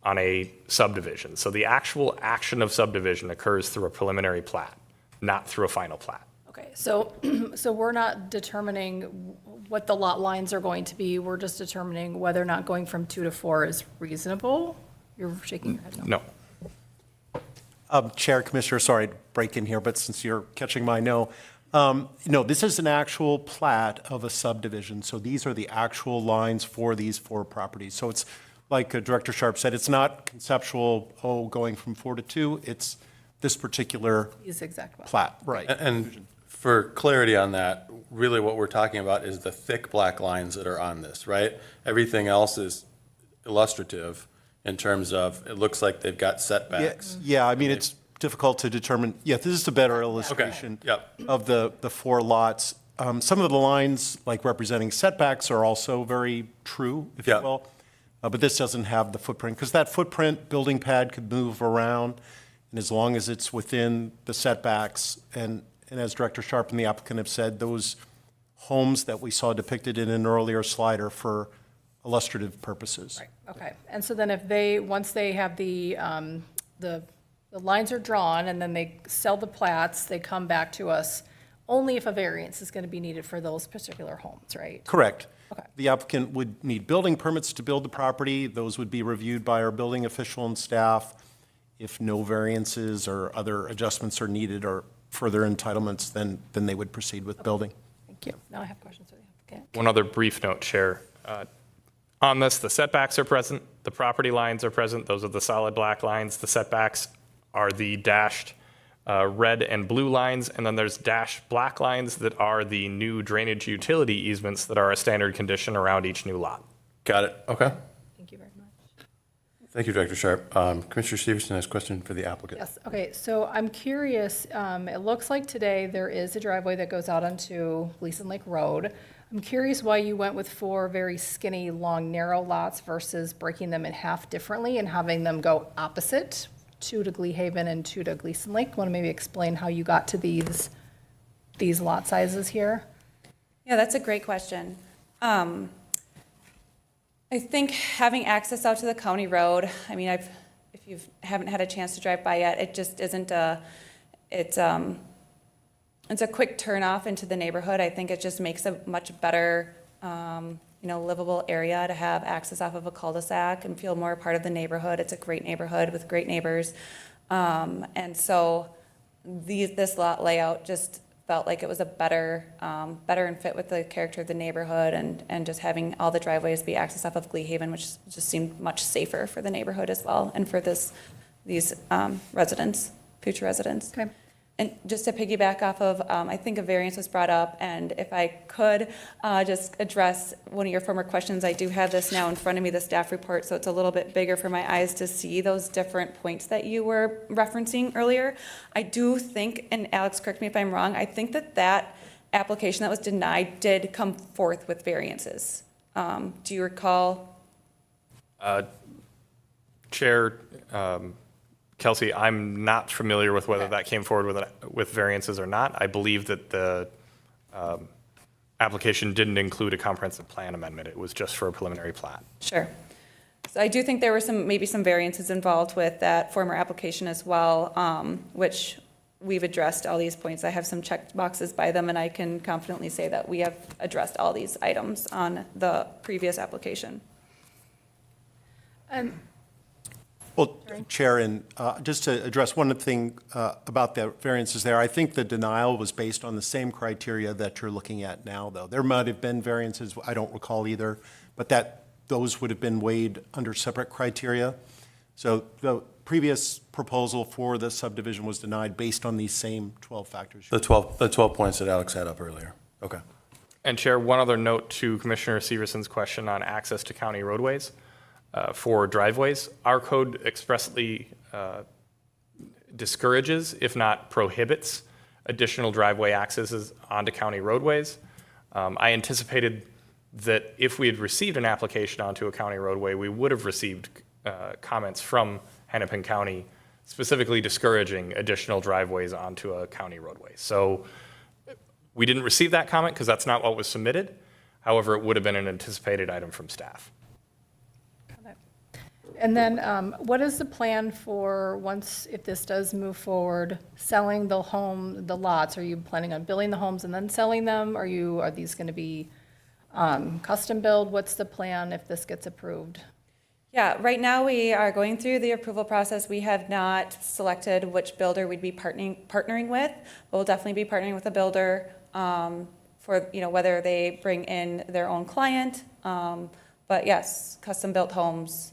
on a subdivision. So the actual action of subdivision occurs through a preliminary plat, not through a final plat. Okay, so, so we're not determining what the lot lines are going to be, we're just determining whether or not going from 2 to 4 is reasonable? You're shaking your head no. No. Chair, Commissioner, sorry to break in here, but since you're catching my no, no, this is an actual plat of a subdivision. So these are the actual lines for these 4 properties. So it's like Director Sharp said, it's not conceptual, going from 4 to 2. It's this particular These exact ones. plat, right? And for clarity on that, really what we're talking about is the thick black lines that are on this, right? Everything else is illustrative in terms of, it looks like they've got setbacks. Yeah, I mean, it's difficult to determine. Yeah, this is a better illustration Yep. of the 4 lots. Some of the lines, like representing setbacks, are also very true, if you Yep. will. But this doesn't have the footprint, because that footprint building pad could move around, and as long as it's within the setbacks, and as Director Sharp and the applicant have said, those homes that we saw depicted in an earlier slide are for illustrative purposes. Right, okay. And so then if they, once they have the lines are drawn and then they sell the plats, they come back to us only if a variance is going to be needed for those particular homes, right? Correct. Okay. The applicant would need building permits to build the property. Those would be reviewed by our building official and staff. If no variances or other adjustments are needed or further entitlements, then they would proceed with building. Thank you. Now I have questions for the applicant. One other brief note, Chair. On this, the setbacks are present, the property lines are present, those are the solid black lines. The setbacks are the dashed red and blue lines, and then there's dashed black lines that are the new drainage utility easements that are a standard condition around each new lot. Got it, okay. Thank you very much. Thank you, Director Sharp. Commissioner Severson has a question for the applicant. Yes, okay, so I'm curious, it looks like today there is a driveway that goes out onto Gleason Lake Road. I'm curious why you went with 4 very skinny, long, narrow lots versus breaking them in half differently and having them go opposite, 2 to Gleahaven and 2 to Gleason Lake. Want to maybe explain how you got to these lot sizes here? Yeah, that's a great question. I think having access out to the county road, I mean, if you haven't had a chance to drive by yet, it just isn't it's a quick turnoff into the neighborhood. I think it just makes a much better, livable area to have access off of a cul-de-sac and feel more a part of the neighborhood. It's a great neighborhood with great neighbors. And so this lot layout just felt like it was a better and fit with the character of the neighborhood, and just having all the driveways be accessed off of Gleahaven, which just seemed much safer for the neighborhood as well, and for these residents, future residents. Okay. And just to piggyback off of, I think a variance was brought up, and if I could just address one of your former questions, I do have this now in front of me, the staff report, so it's a little bit bigger for my eyes to see those different points that you were referencing earlier. I do think, and Alex, correct me if I'm wrong, I think that application that was denied did come forth with variances. Do you recall? Chair, Kelsey, I'm not familiar with whether that came forward with variances or not. I believe that the application didn't include a comprehensive plan amendment. It was just for a preliminary plat. Sure. So I do think there were maybe some variances involved with that former application as well, which we've addressed all these points. I have some checked boxes by them, and I can confidently say that we have addressed all these items on the previous application. Well, Chair, and just to address one thing about the variances there, I think the denial was based on the same criteria that you're looking at now, though. There might have been variances, I don't recall either, but that those would have been weighed under separate criteria. So the previous proposal for the subdivision was denied based on these same 12 factors. The 12 points that Alex had up earlier. Okay. And Chair, one other note to Commissioner Severson's question on access to county roadways for driveways. Our code expressly discourages, if not prohibits, additional driveway accesses onto county roadways. I anticipated that if we had received an application onto a county roadway, we would have received comments from Hennepin County specifically discouraging additional driveways onto a county roadway. So we didn't receive that comment because that's not what was submitted. However, it would have been an anticipated item from staff. And then what is the plan for once, if this does move forward, selling the lots? Are you planning on building the homes and then selling them? Are these going to be custom build? What's the plan if this gets approved? Yeah, right now we are going through the approval process. We have not selected which builder we'd be partnering with. We'll definitely be partnering with a builder for, whether they bring in their own client. But yes, custom built homes.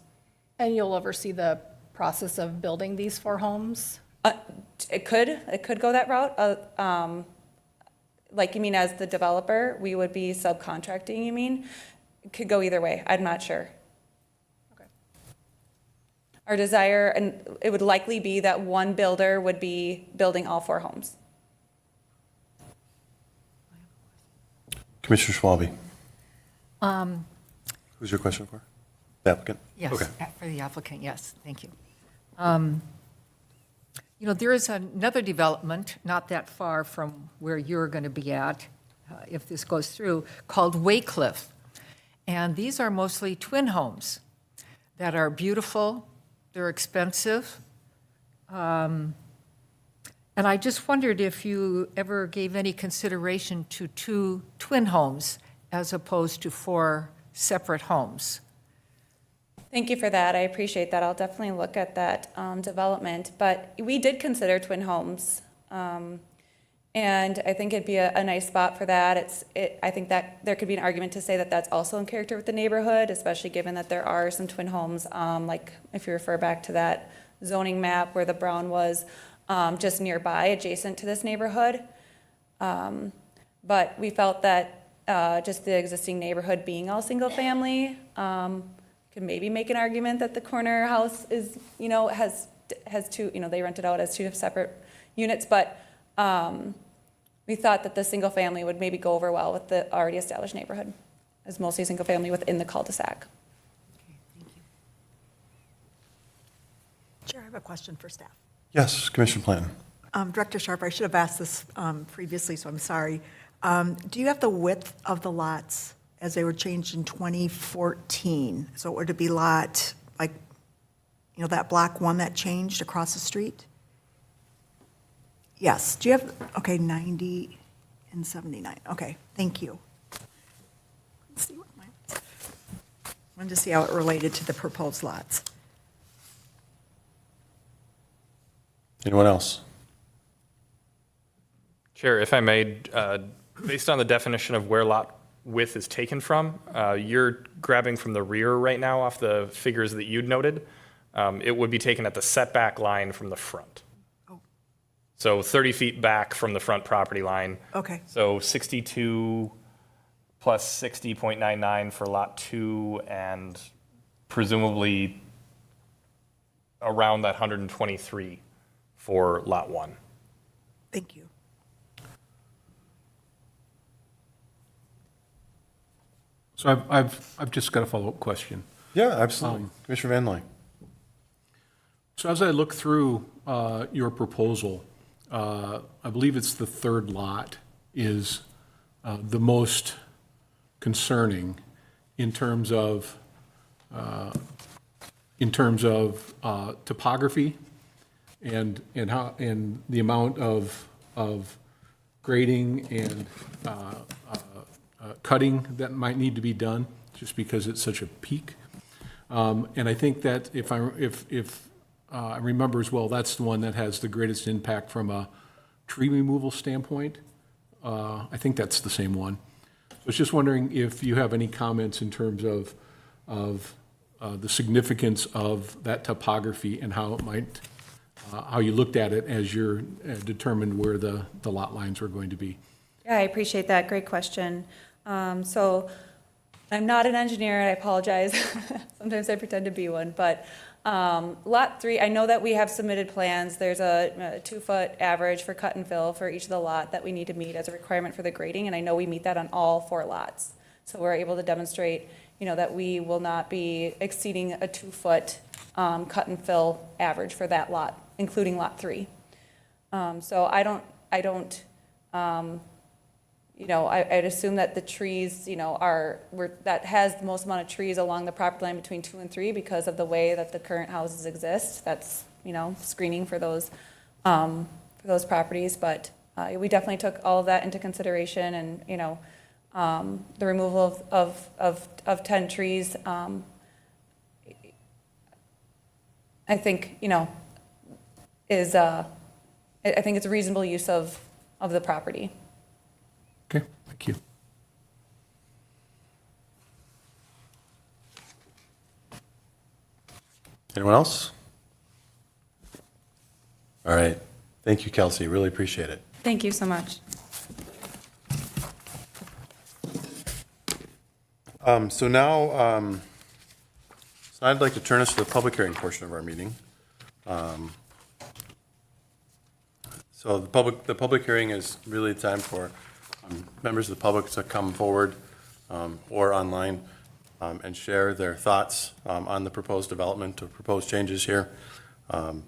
And you'll oversee the process of building these 4 homes? It could go that route. Like you mean as the developer, we would be subcontracting, you mean? It could go either way. I'm not sure. Okay. Our desire, and it would likely be that one builder would be building all 4 homes. Commissioner Schwalbe. Who's your question for? The applicant? Yes, Okay. for the applicant, yes, thank you. There is another development not that far from where you're going to be at, if this goes through, called Waycliff. And these are mostly twin homes that are beautiful, they're expensive. And I just wondered if you ever gave any consideration to 2 twin homes as opposed to 4 separate homes. Thank you for that. I appreciate that. I'll definitely look at that development. But we did consider twin homes. And I think it'd be a nice spot for that. I think that there could be an argument to say that that's also in character with the neighborhood, especially given that there are some twin homes, like if you refer back to that zoning map where the brown was just nearby, adjacent to this neighborhood. But we felt that just the existing neighborhood being all single family, could maybe make an argument that the corner house is, has 2, they rent it out as 2 separate units, but we thought that the single family would maybe go over well with the already established neighborhood, as mostly single family within the cul-de-sac. Chair, I have a question for staff. Yes, Commissioner Planton. Director Sharp, I should have asked this previously, so I'm sorry. Do you have the width of the lots as they were changed in 2014? So would it be lot, that block 1 that changed across the street? Yes. Do you have, okay, 90 and 79. Okay, thank you. Let's see what I wanted to see how it related to the proposed lots. Anyone else? Chair, if I may, based on the definition of where lot width is taken from, you're grabbing from the rear right now off the figures that you'd noted. It would be taken at the setback line from the front. Oh. So 30 feet back from the front property line. Okay. So 62 plus 60.99 for lot 2 and presumably around that 123 for lot 1. Thank you. So I've just got a follow-up question. Yeah, absolutely. Commissioner Van Loy. So as I look through your proposal, I believe it's the 3rd lot is the most concerning in terms of topography and the amount of grading and cutting that might need to be done, just because it's such a peak. And I think that if I remember as well, that's the one that has the greatest impact from a tree removal standpoint. I think that's the same one. I was just wondering if you have any comments in terms of of the significance of that topography and how it might, how you looked at it as you're determined where the lot lines were going to be. Yeah, I appreciate that. Great question. So I'm not an engineer, and I apologize. Sometimes I pretend to be one, but Lot 3, I know that we have submitted plans. There's a 2-foot average for cut and fill for each of the lot that we need to meet as a requirement for the grading, and I know we meet that on all 4 lots. So we're able to demonstrate, that we will not be exceeding a 2-foot cut and fill average for that lot, including Lot 3. So I'd assume that the trees, that has the most amount of trees along the property line between 2 and 3 because of the way that the current houses exist. That's, screening for those properties. But we definitely took all of that into consideration, and, the removal of 10 trees, I think, is, I think it's a reasonable use of the property. Okay, thank you. Anyone else? All right. Thank you, Kelsey. Really appreciate it. Thank you so much. So now, I'd like to turn us to the public hearing portion of our meeting. So the public hearing is really a time for members of the public to come forward or online and share their thoughts on the proposed development or proposed changes here.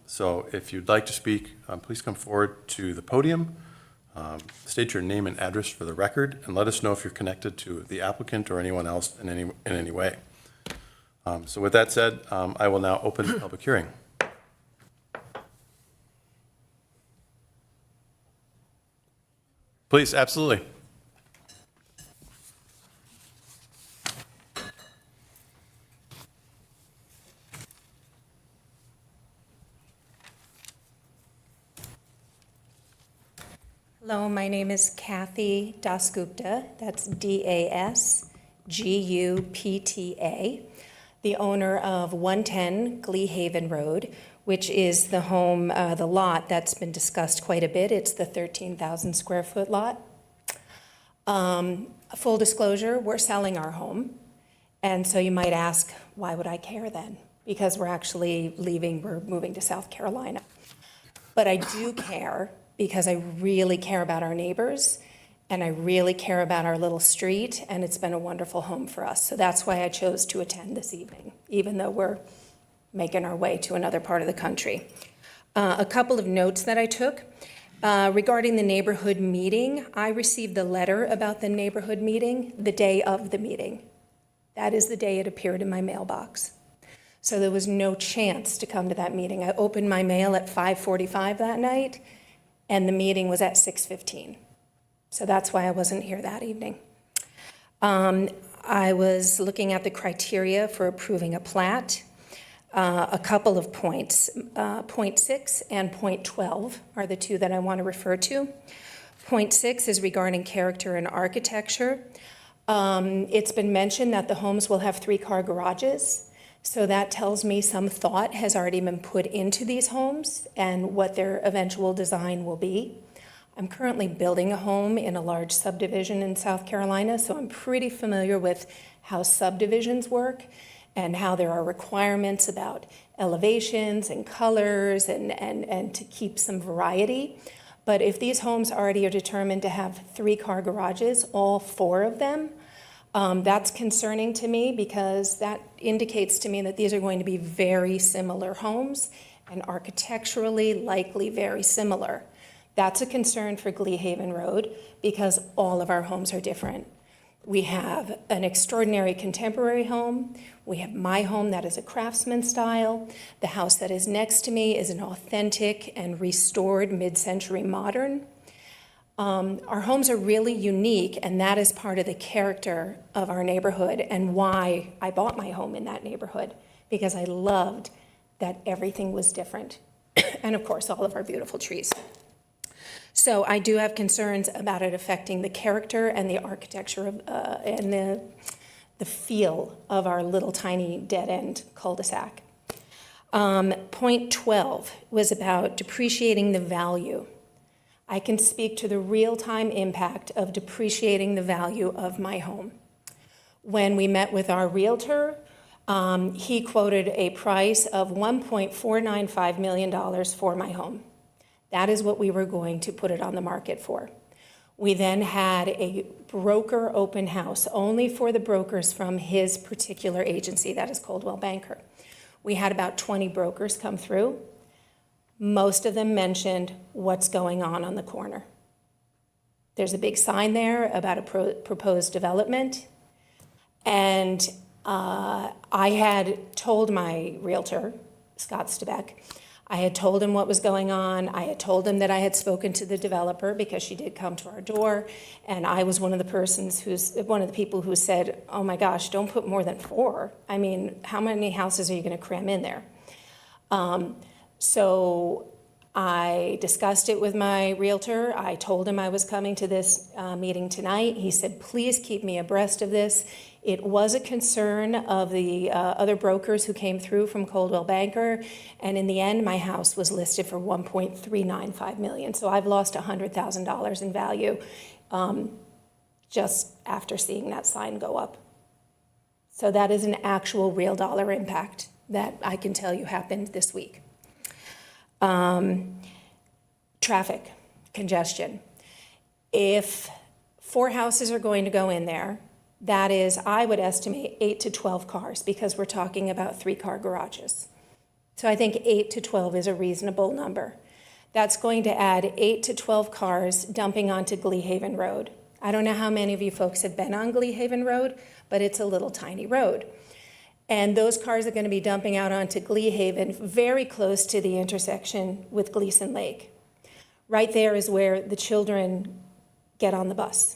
So if you'd like to speak, please come forward to the podium, state your name and address for the record, and let us know if you're connected to the applicant or anyone else in any way. So with that said, I will now open the public hearing. Please, absolutely. Hello, my name is Kathy Dasgupta. That's D-A-S-G-U-P-T-A, the owner of 110 Gleahaven Road, which is the home, the lot that's been discussed quite a bit. It's the 13,000 square foot lot. Full disclosure, we're selling our home. And so you might ask, why would I care then? Because we're actually leaving, we're moving to South Carolina. But I do care because I really care about our neighbors, and I really care about our little street, and it's been a wonderful home for us. So that's why I chose to attend this evening, even though we're making our way to another part of the country. A couple of notes that I took. Regarding the neighborhood meeting, I received a letter about the neighborhood meeting the day of the meeting. That is the day it appeared in my mailbox. So there was no chance to come to that meeting. I opened my mail at 5:45 that night, and the meeting was at 6:15. So that's why I wasn't here that evening. I was looking at the criteria for approving a plat. A couple of points. Point 6 and point 12 are the two that I want to refer to. Point 6 is regarding character and architecture. It's been mentioned that the homes will have 3-car garages. So that tells me some thought has already been put into these homes and what their eventual design will be. I'm currently building a home in a large subdivision in South Carolina, so I'm pretty familiar with how subdivisions work and how there are requirements about elevations and colors and to keep some variety. But if these homes already are determined to have 3-car garages, all 4 of them, that's concerning to me because that indicates to me that these are going to be very similar homes and architecturally likely very similar. That's a concern for Gleahaven Road because all of our homes are different. We have an extraordinary contemporary home. We have my home that is a craftsman style. The house that is next to me is an authentic and restored mid-century modern. Our homes are really unique, and that is part of the character of our neighborhood and why I bought my home in that neighborhood, because I loved that everything was different. And of course, all of our beautiful trees. So I do have concerns about it affecting the character and the architecture of, and the feel of our little tiny dead-end cul-de-sac. Point 12 was about depreciating the value. I can speak to the real-time impact of depreciating the value of my home. When we met with our realtor, he quoted a price of $1.495 million for my home. That is what we were going to put it on the market for. We then had a broker open house only for the brokers from his particular agency, that is Coldwell Banker. We had about 20 brokers come through. Most of them mentioned what's going on the corner. There's a big sign there about a proposed development. And I had told my realtor, Scott Stebeck, I had told him what was going on. I had told him that I had spoken to the developer because she did come to our door. And I was one of the people who said, oh my gosh, don't put more than 4. I mean, how many houses are you going to cram in there? So I discussed it with my realtor. I told him I was coming to this meeting tonight. He said, please keep me abreast of this. It was a concern of the other brokers who came through from Coldwell Banker, and in the end, my house was listed for $1.395 million. So I've lost $100,000 in value just after seeing that sign go up. So that is an actual real dollar impact that I can tell you happened this week. Traffic, congestion. If 4 houses are going to go in there, that is, I would estimate 8 to 12 cars because we're talking about 3-car garages. So I think 8 to 12 is a reasonable number. That's going to add 8 to 12 cars dumping onto Gleahaven Road. I don't know how many of you folks have been on Gleahaven Road, but it's a little tiny road. And those cars are going to be dumping out onto Gleahaven very close to the intersection with Gleason Lake. Right there is where the children get on the bus.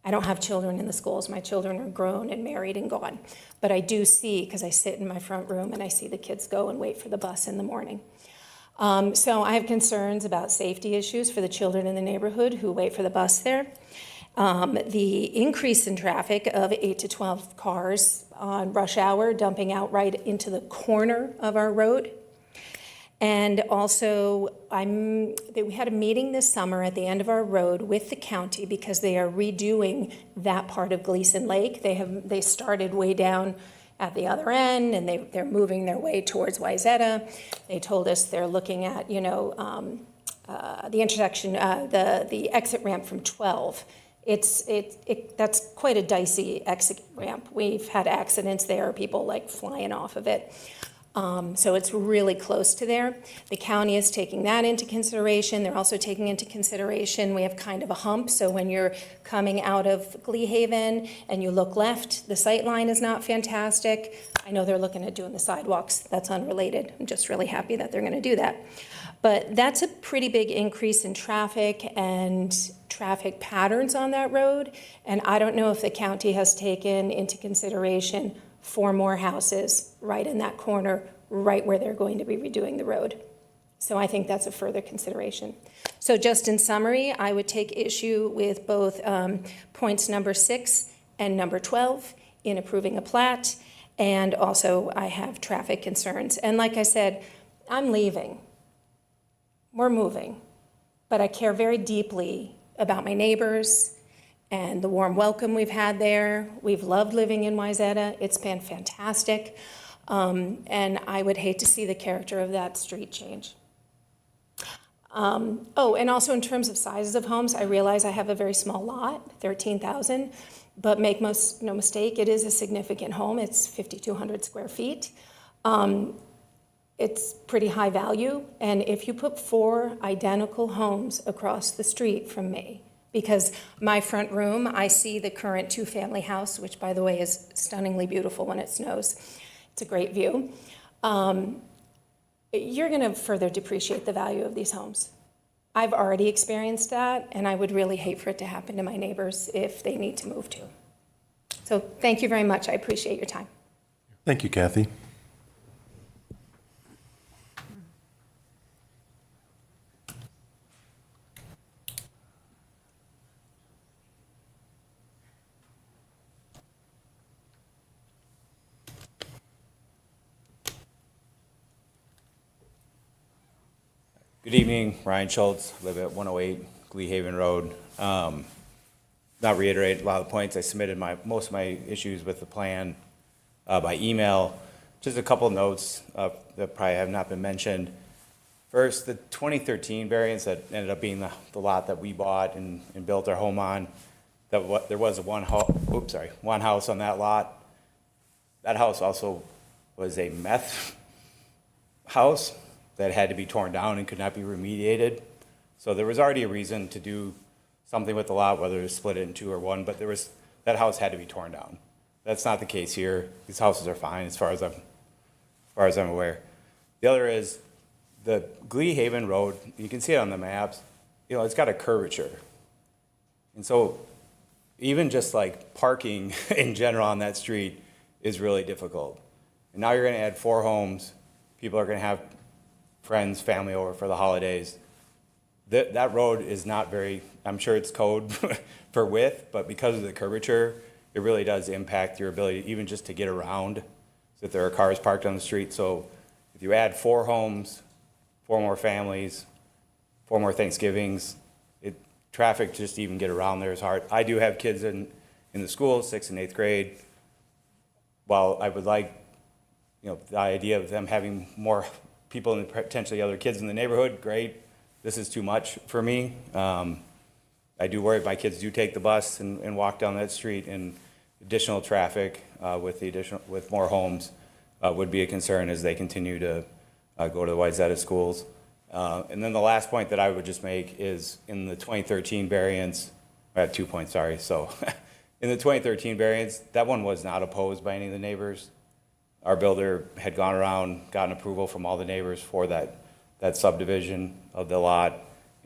I don't have children in the schools. My children are grown and married and gone. But I do see, because I sit in my front room and I see the kids go and wait for the bus in the morning. So I have concerns about safety issues for the children in the neighborhood who wait for the bus there. The increase in traffic of 8 to 12 cars on rush hour dumping out right into the corner of our road. And also, we had a meeting this summer at the end of our road with the county because they are redoing that part of Gleason Lake. They started way down at the other end, and they're moving their way towards Wayzata. They told us they're looking at, the intersection, the exit ramp from 12. That's quite a dicey exit ramp. We've had accidents there, people like flying off of it. So it's really close to there. The county is taking that into consideration. They're also taking into consideration, we have kind of a hump. So when you're coming out of Gleahaven and you look left, the sight line is not fantastic. I know they're looking at doing the sidewalks. That's unrelated. I'm just really happy that they're going to do that. But that's a pretty big increase in traffic and traffic patterns on that road. And I don't know if the county has taken into consideration 4 more houses right in that corner, right where they're going to be redoing the road. So I think that's a further consideration. So just in summary, I would take issue with both points number 6 and number 12 in approving a plat. And also I have traffic concerns. And like I said, I'm leaving. We're moving. But I care very deeply about my neighbors and the warm welcome we've had there. We've loved living in Wayzata. It's been fantastic. And I would hate to see the character of that street change. And also in terms of sizes of homes, I realize I have a very small lot, 13,000, but make no mistake, it is a significant home. It's 5,200 square feet. It's pretty high value. And if you put 4 identical homes across the street from me, because my front room, I see the current 2-family house, which by the way is stunningly beautiful when it snows. It's a great view. You're gonna further depreciate the value of these homes. I've already experienced that, and I would really hate for it to happen to my neighbors if they need to move too. So thank you very much. I appreciate your time. Thank you, Kathy. Good evening, Ryan Schultz, live at 108 Gleahaven Road. Not reiterate a lot of the points. I submitted most of my issues with the plan by email. Just a couple of notes that probably have not been mentioned. First, the 2013 variance that ended up being the lot that we bought and built our home on, there was one house on that lot. That house also was a meth house that had to be torn down and could not be remediated. So there was already a reason to do something with the lot, whether to split it in two or one, but that house had to be torn down. That's not the case here. These houses are fine as far as I'm aware. The other is the Gleahaven Road, you can see it on the maps, it's got a curvature. And so even just like parking in general on that street is really difficult. And now you're gonna add 4 homes. People are gonna have friends, family over for the holidays. That road is not very, I'm sure it's code for width, but because of the curvature, it really does impact your ability even just to get around, so if there are cars parked on the street. So if you add 4 homes, 4 more families, 4 more Thanksgivings, traffic just to even get around there is hard. I do have kids in the school, 6th and 8th grade. While I would like, the idea of them having more people and potentially other kids in the neighborhood, great. This is too much for me. I do worry my kids do take the bus and walk down that street, and additional traffic with more homes would be a concern as they continue to go to the Wayzata schools. And then the last point that I would just make is in the 2013 variance, I have 2 points, sorry. So in the 2013 variance, that one was not opposed by any of the neighbors. Our builder had gone around, gotten approval from all the neighbors for that subdivision of the lot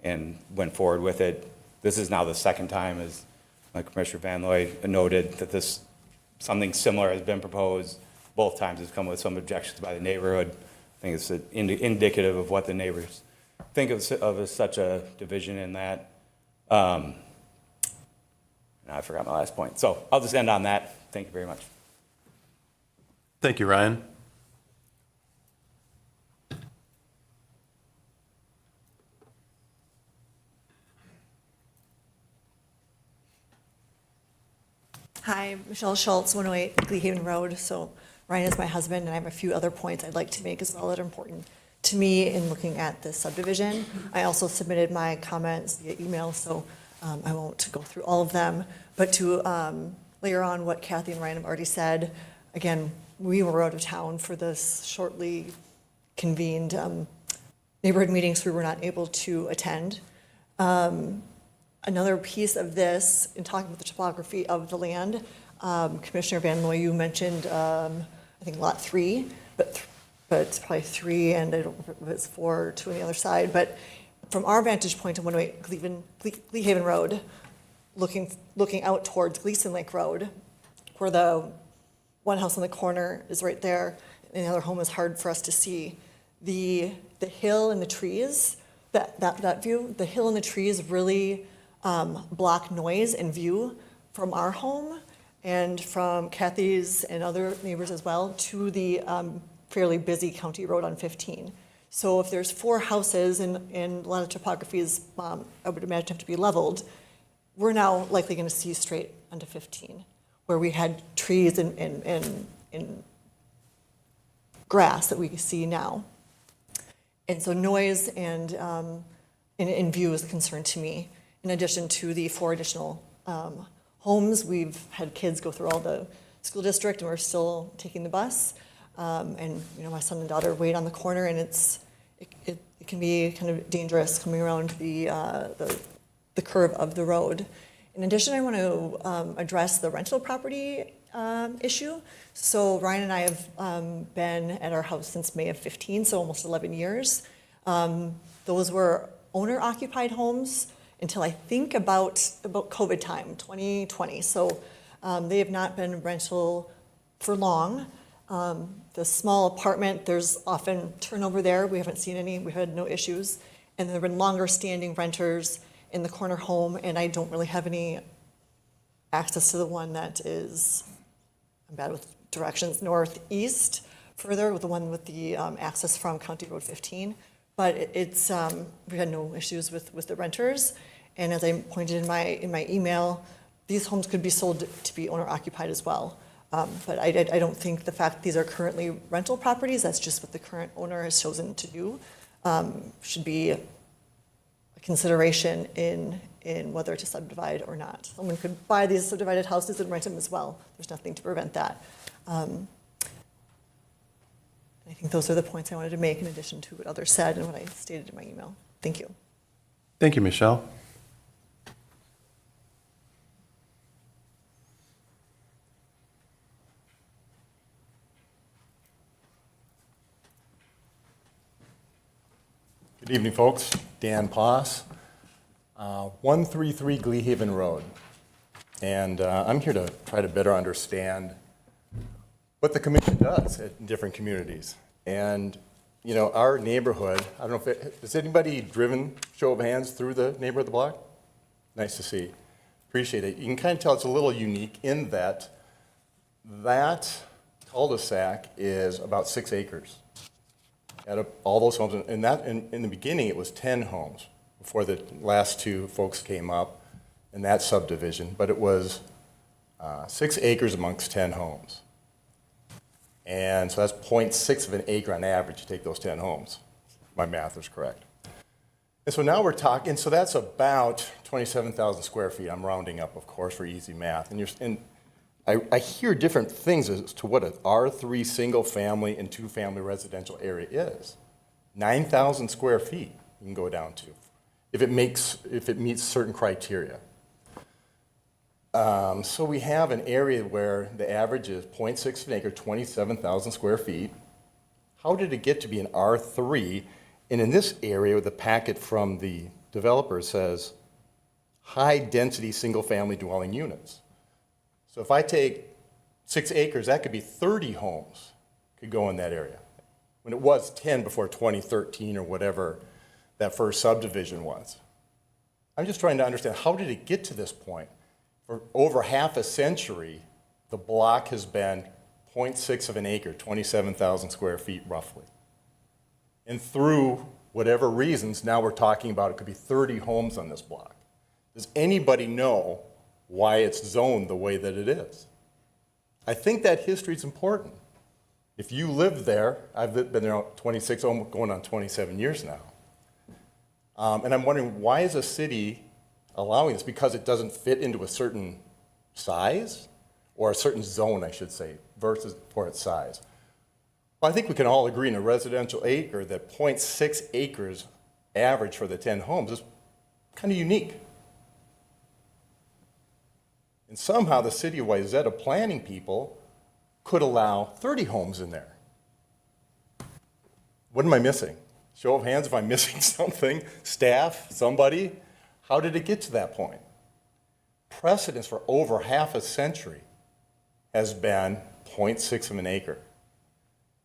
and went forward with it. This is now the second time, as Commissioner Van Looy noted, that something similar has been proposed. Both times it's come with some objections by the neighborhood. I think it's indicative of what the neighbors think of such a division in that. And I forgot my last point. So I'll just end on that. Thank you very much. Thank you, Ryan. Hi, Michelle Schultz, 108 Gleahaven Road. So Ryan is my husband, and I have a few other points I'd like to make as well that are important to me in looking at this subdivision. I also submitted my comments via email, so I won't go through all of them. But to layer on what Kathy and Ryan have already said, again, we were out of town for this shortly convened neighborhood meeting, so we were not able to attend. Another piece of this, in talking about the topography of the land, Commissioner Van Looy, you mentioned, I think Lot 3, but it's probably 3, and I don't know if it's 4 or 2 on the other side. But from our vantage point on 108 Gleahaven Road, looking out towards Gleason Lake Road, where the one house on the corner is right there, and the other home is hard for us to see. The hill and the trees, that view, the hill and the trees really block noise and view from our home and from Kathy's and other neighbors as well to the fairly busy county road on 15. So if there's 4 houses and a lot of topographies, I would imagine have to be leveled, we're now likely going to see straight onto 15, where we had trees and grass that we see now. And so noise and view is a concern to me. In addition to the 4 additional homes, we've had kids go through all the school district, and we're still taking the bus. And my son and daughter wait on the corner, and it can be kind of dangerous coming around the curve of the road. In addition, I want to address the rental property issue. So Ryan and I have been at our house since May of 15, so almost 11 years. Those were owner-occupied homes until I think about COVID time, 2020. So they have not been rental for long. The small apartment, there's often turnover there. We haven't seen any, we've had no issues. And there have been longer standing renters in the corner home, and I don't really have any access to the one that is, I'm bad with directions, northeast, further with the one with the access from County Road 15. but it's, we had no issues with the renters. And as I pointed in my email, these homes could be sold to be owner occupied as well. But I don't think the fact these are currently rental properties, that's just what the current owner has chosen to do, should be a consideration in whether to subdivide or not. Someone could buy these subdivided houses and rent them as well. There's nothing to prevent that. I think those are the points I wanted to make in addition to what others said and what I stated in my email. Thank you. Thank you, Michelle. Good evening, folks. Dan Poss, 133 Gleahaven Road. And I'm here to try to better understand what the commission does in different communities. And, you know, our neighborhood, I don't know if has anybody driven, show of hands, through the neighborhood of the block? Nice to see. Appreciate it. You can kind of tell it's a little unique in that cul-de-sac is about 6 acres. Out of all those homes, and that in the beginning it was 10 homes before the last two folks came up in that subdivision, but it was 6 acres amongst 10 homes. And so that's 0.6 of an acre on average to take those 10 homes. My math is correct. And so now we're talking, so that's about 27,000 square feet. I'm rounding up, of course, for easy math. And I hear different things as to what an R3 single family and 2-family residential area is. 9,000 square feet you can go down to if it meets certain criteria. So we have an area where the average is 0.6 of an acre, 27,000 square feet. How did it get to be an R3? And in this area, the packet from the developer says high-density single-family dwelling units. So if I take 6 acres, that could be 30 homes could go in that area, when it was 10 before 2013 or whatever that first subdivision was. I'm just trying to understand, how did it get to this point? For over half a century, the block has been 0.6 of an acre, 27,000 square feet roughly. And through whatever reasons, now we're talking about it could be 30 homes on this block. Does anybody know why it's zoned the way that it is? I think that history is important. If you lived there, I've been there 26, going on 27 years now. And I'm wondering, why is a city allowing this? Because it doesn't fit into a certain size, or a certain zone, I should say, versus for its size. Well, I think we can all agree in a residential acre that 0.6 acres average for the 10 homes is kind of unique. And somehow the city of Wayzata planning people could allow 30 homes in there. What am I missing? Show of hands if I'm missing something. Staff, somebody. How did it get to that point? Precedence for over half a century has been 0.6 of an acre.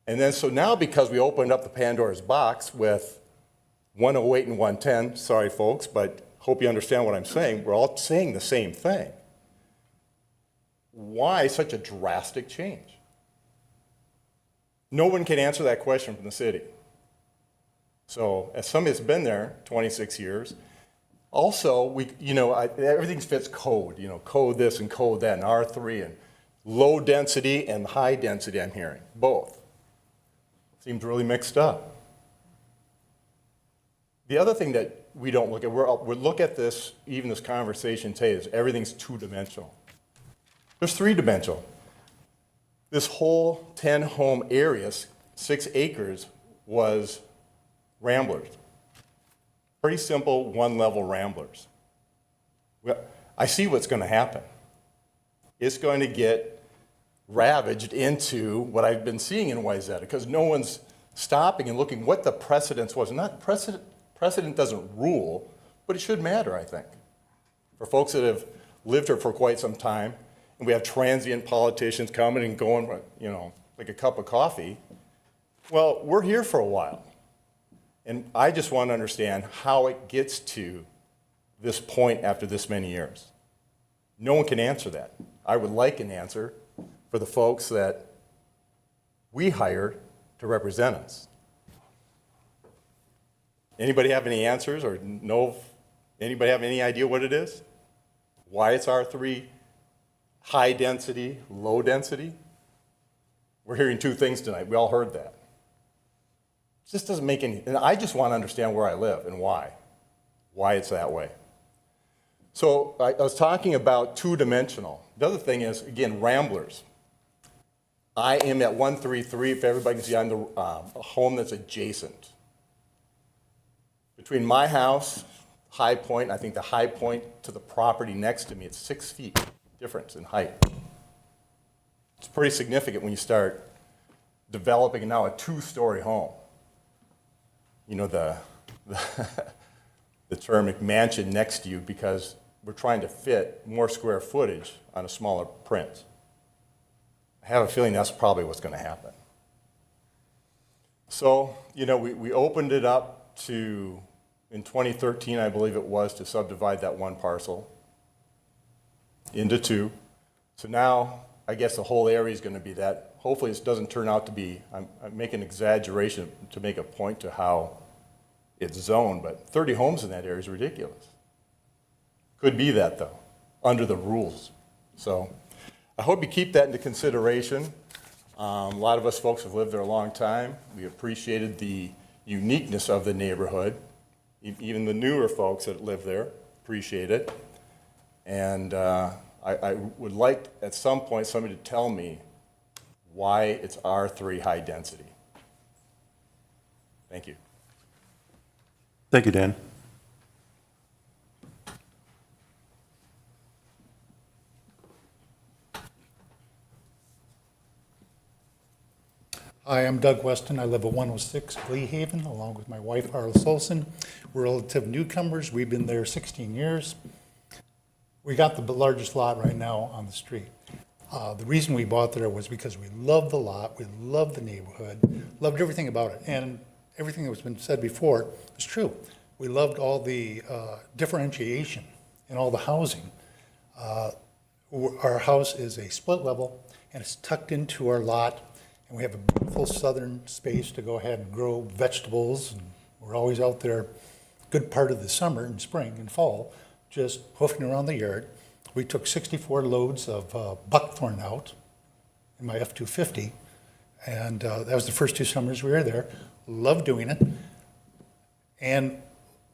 And then so now, because we opened up the Pandora's box with 108 and 110, sorry folks, but hope you understand what I'm saying, we're all saying the same thing. Why such a drastic change? No one can answer that question from the city. So as somebody that's been there 26 years, also, everything fits code, code this and code that, and R3, and low density and high density, I'm hearing, both. Seems really mixed up. The other thing that we don't look at, we look at this, even this conversation today, is everything's two-dimensional. There's three-dimensional. This whole 10-home area, 6 acres, was ramblers. Pretty simple, one-level ramblers. I see what's going to happen. It's going to get ravaged into what I've been seeing in Wayzata, because no one's stopping and looking what the precedence was. Not precedent doesn't rule, but it should matter, I think. For folks that have lived here for quite some time, and we have transient politicians coming and going, like a cup of coffee. Well, we're here for a while. And I just want to understand how it gets to this point after this many years. No one can answer that. I would like an answer for the folks that we hired to represent us. Anybody have any answers or know, anybody have any idea what it is? Why it's R3, high density, low density? We're hearing two things tonight. We all heard that. It just doesn't make any, and I just want to understand where I live and why it's that way. So I was talking about two-dimensional. The other thing is, again, ramblers. I am at 133, if everybody can see, I'm the a home that's adjacent. Between my house, high point, I think the high point to the property next to me, it's 6 feet difference in height. It's pretty significant when you start developing now a two-story home. You know, the term McMansion next to you, because we're trying to fit more square footage on a smaller print. I have a feeling that's probably what's going to happen. So, you know, we opened it up to, in 2013, I believe it was, to subdivide that one parcel into two. So now, I guess the whole area is going to be that. Hopefully this doesn't turn out to be, I'm making an exaggeration to make a point to how it's zoned, but 30 homes in that area is ridiculous. Could be that, though, under the rules. So I hope you keep that into consideration. A lot of us folks have lived there a long time. We appreciated the uniqueness of the neighborhood. Even the newer folks that live there appreciate it. And I would like, at some point, somebody to tell me why it's R3 high density. Thank you. Thank you, Dan. Hi, I'm Doug Weston. I live at 106 Gleahaven, along with my wife, Arlis Olson. We're relative newcomers. We've been there 16 years. We got the largest lot right now on the street. The reason we bought there was because we loved the lot, we loved the neighborhood, loved everything about it. And everything that was been said before is true. We loved all the differentiation in all the housing. Our house is a split level, and it's tucked into our lot. And we have a beautiful southern space to go ahead and grow vegetables. And we're always out there, good part of the summer and spring and fall, just hoofing around the yard. We took 64 loads of buckthorn out in my F-250. And that was the first 2 summers we were there. Loved doing it. And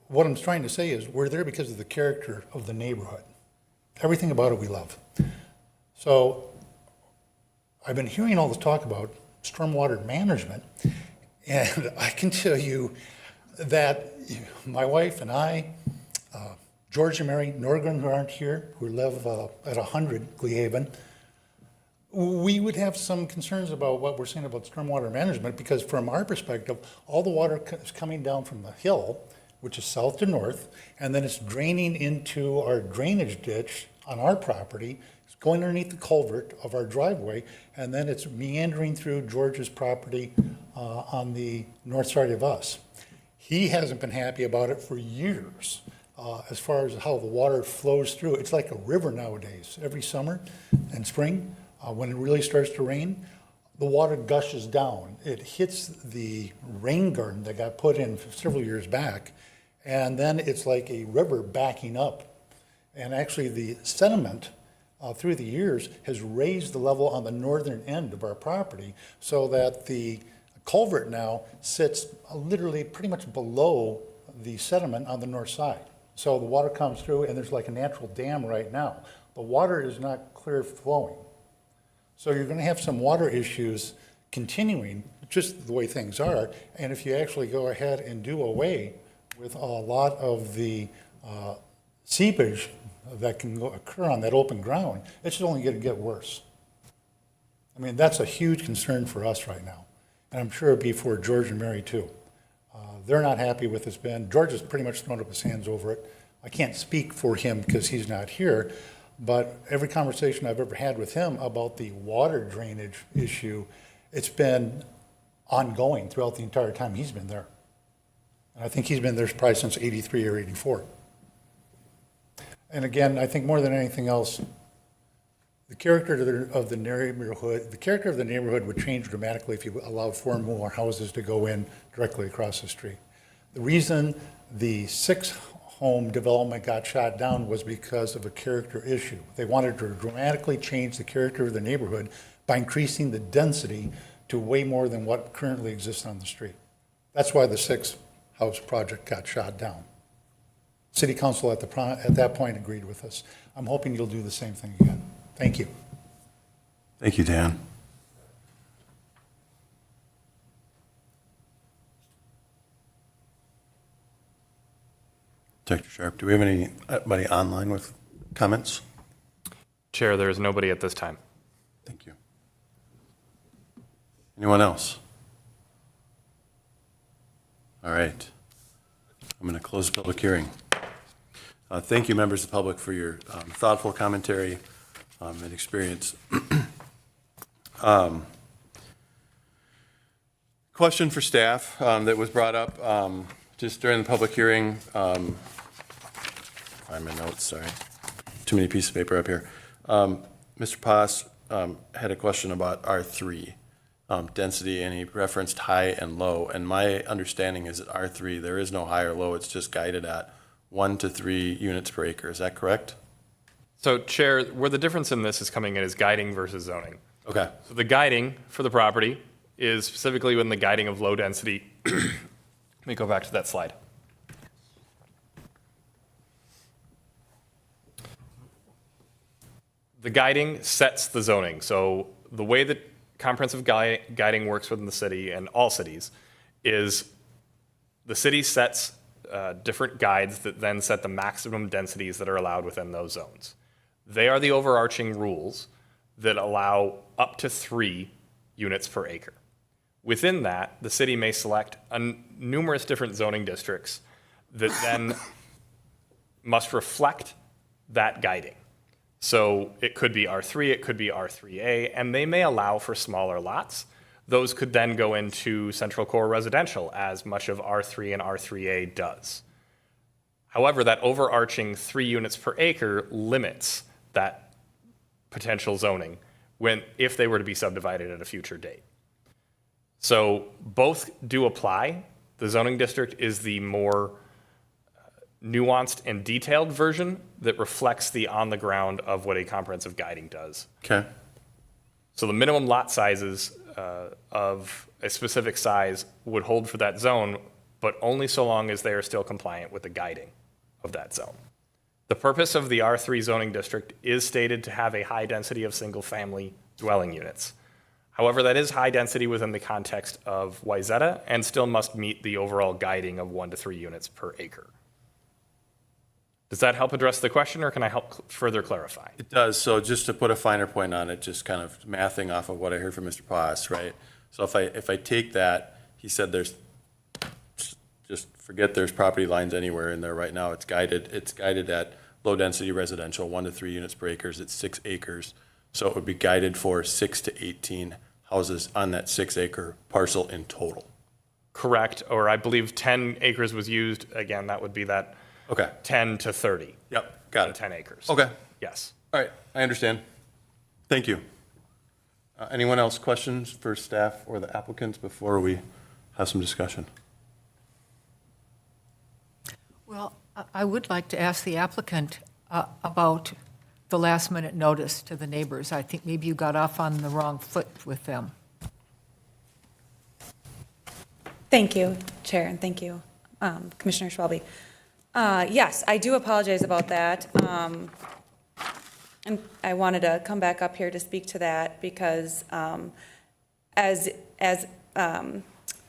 what I'm trying to say is we're there because of the character of the neighborhood. Everything about it we love. So I've been hearing all this talk about stormwater management, and I can tell you that my wife and I, George and Mary Norgren, who aren't here, who live at 100 Gleahaven, we would have some concerns about what we're saying about stormwater management, because from our perspective, all the water is coming down from the hill, which is south to north, and then it's draining into our drainage ditch on our property. It's going underneath the culvert of our driveway, and then it's meandering through George's property on the north side of us. He hasn't been happy about it for years, as far as how the water flows through. It's like a river nowadays. Every summer and spring, when it really starts to rain, the water gushes down. It hits the rain garden that got put in several years back, and then it's like a river backing up. And actually the sediment through the years has raised the level on the northern end of our property, so that the culvert now sits literally pretty much below the sediment on the north side. So the water comes through, and there's like a natural dam right now. The water is not clear flowing. So you're going to have some water issues continuing, just the way things are. And if you actually go ahead and do away with a lot of the seepage that can occur on that open ground, it's only going to get worse. I mean, that's a huge concern for us right now. And I'm sure it'd be for George and Mary too. They're not happy with this ban. George has pretty much thrown up his hands over it. I can't speak for him because he's not here, but every conversation I've ever had with him about the water drainage issue, it's been ongoing throughout the entire time he's been there. And I think he's been there probably since 83 or 84. And again, I think more than anything else, the character of the neighborhood would change dramatically if you allowed 4 more houses to go in directly across the street. The reason the 6-home development got shot down was because of a character issue. They wanted to dramatically change the character of the neighborhood by increasing the density to way more than what currently exists on the street. That's why the 6-house project got shot down. City Council at that point agreed with us. I'm hoping you'll do the same thing again. Thank you. Thank you, Dan. Director Sharp, do we have anybody online with comments? Chair, there is nobody at this time. Thank you. Anyone else? All right. I'm going to close the public hearing. Thank you, members of the public, for your thoughtful commentary and experience. Question for staff that was brought up just during the public hearing. Find my notes, sorry. Too many pieces of paper up here. Mr. Paas had a question about R3 density, and he referenced high and low. And my understanding is that R3, there is no high or low. It's just guided at 1 to 3 units per acre. Is that correct? So, Chair, where the difference in this is coming in is guiding versus zoning. Okay. So the guiding for the property is specifically within the guiding of low density. Let me go back to that slide. The guiding sets the zoning. So the way that comprehensive guiding works within the city and all cities is the city sets different guides that then set the maximum densities that are allowed within those zones. They are the overarching rules that allow up to 3 units per acre. Within that, the city may select numerous different zoning districts that then must reflect that guiding. So it could be R3, it could be R3A, and they may allow for smaller lots. Those could then go into central core residential, as much of R3 and R3A does. However, that overarching 3 units per acre limits that potential zoning if they were to be subdivided at a future date. So both do apply. The zoning district is the more nuanced and detailed version that reflects the on-the-ground of what a comprehensive guiding does. Okay. So the minimum lot sizes of a specific size would hold for that zone, but only so long as they are still compliant with the guiding of that zone. The purpose of the R3 zoning district is stated to have a high density of single-family dwelling units. However, that is high density within the context of Wayzata and still must meet the overall guiding of 1 to 3 units per acre. Does that help address the question, or can I help further clarify? It does. So just to put a finer point on it, just kind of mathing off of what I heard from Mr. Paas, right? So if I take that, he said there's, just forget there's property lines anywhere in there right now. It's guided at low density residential, 1 to 3 units per acre. It's 6 acres. So it would be guided for 6 to 18 houses on that 6-acre parcel in total. Correct, or I believe 10 acres was used. Again, that would be that. Okay. 10 to 30. Yep, got it. 10 acres. Okay. Yes. All right, I understand. Thank you. Anyone else questions for staff or the applicants before we have some discussion? Well, I would like to ask the applicant about the last-minute notice to the neighbors. I think maybe you got off on the wrong foot with them. Thank you, Chair, and thank you, Commissioner Schwalbe. Yes, I do apologize about that. And I wanted to come back up here to speak to that because as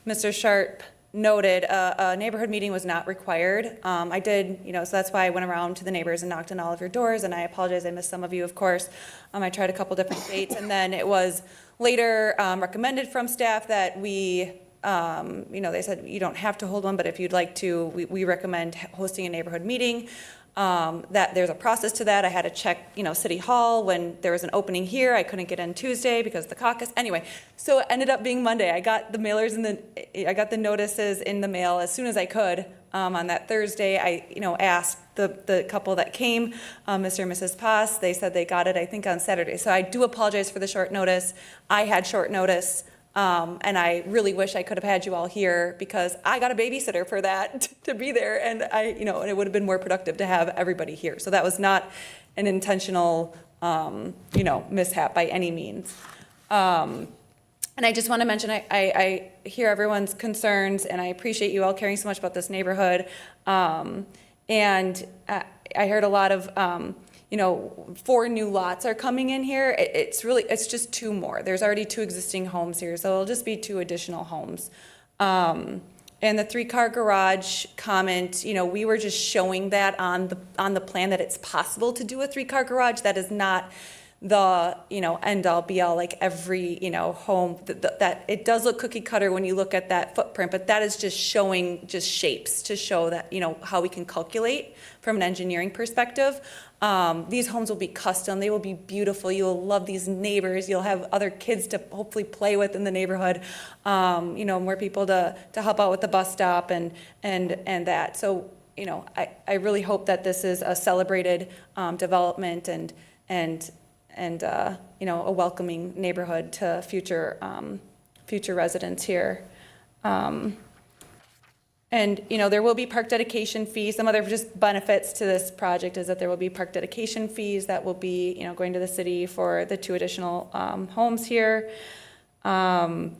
Mr. Sharp noted, a neighborhood meeting was not required. I did, so that's why I went around to the neighbors and knocked on all of your doors, and I apologize, I missed some of you, of course. I tried a couple different dates, and then it was later recommended from staff that we, they said you don't have to hold one, but if you'd like to, we recommend hosting a neighborhood meeting. That there's a process to that. I had to check, City Hall when there was an opening here. I couldn't get in Tuesday because of the caucus. Anyway, so it ended up being Monday. I got the mailers I got the notices in the mail as soon as I could. On that Thursday, I, asked the couple that came, Mr. and Mrs. Paas. They said they got it, I think, on Saturday. So I do apologize for the short notice. I had short notice. And I really wish I could have had you all here because I got a babysitter for that to be there. And and it would have been more productive to have everybody here. So that was not an intentional, mishap by any means. And I just want to mention, I hear everyone's concerns, and I appreciate you all caring so much about this neighborhood. And I heard a lot of, 4 new lots are coming in here. It's just 2 more. There's already 2 existing homes here, so it'll just be 2 additional homes. And the 3-car garage comment, we were just showing that on the plan that it's possible to do a 3-car garage. That is not the end all be all, like every home that it does look cookie cutter when you look at that footprint, but that is just showing just shapes to show that how we can calculate from an engineering perspective. These homes will be custom, they will be beautiful, you'll love these neighbors, you'll have other kids to hopefully play with in the neighborhood, more people to help out with the bus stop and that. So I really hope that this is a celebrated development and a welcoming neighborhood to future residents here. And there will be park dedication fees. Some other just benefits to this project is that there will be park dedication fees that will be going to the city for the 2 additional homes here. And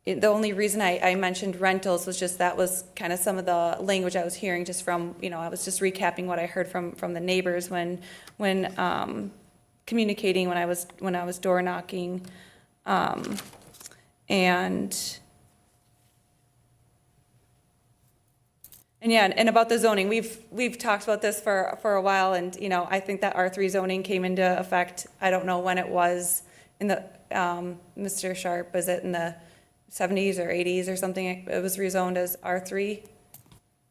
the only reason I mentioned rentals was just that was kind of some of the language I was hearing just from, I was just recapping what I heard from the neighbors when communicating when I was door knocking. And about the zoning, we've talked about this for a while, and I think that R3 zoning came into effect. I don't know when it was in the Mr. Sharp, was it in the 70s or 80s or something? It was rezoned as R3,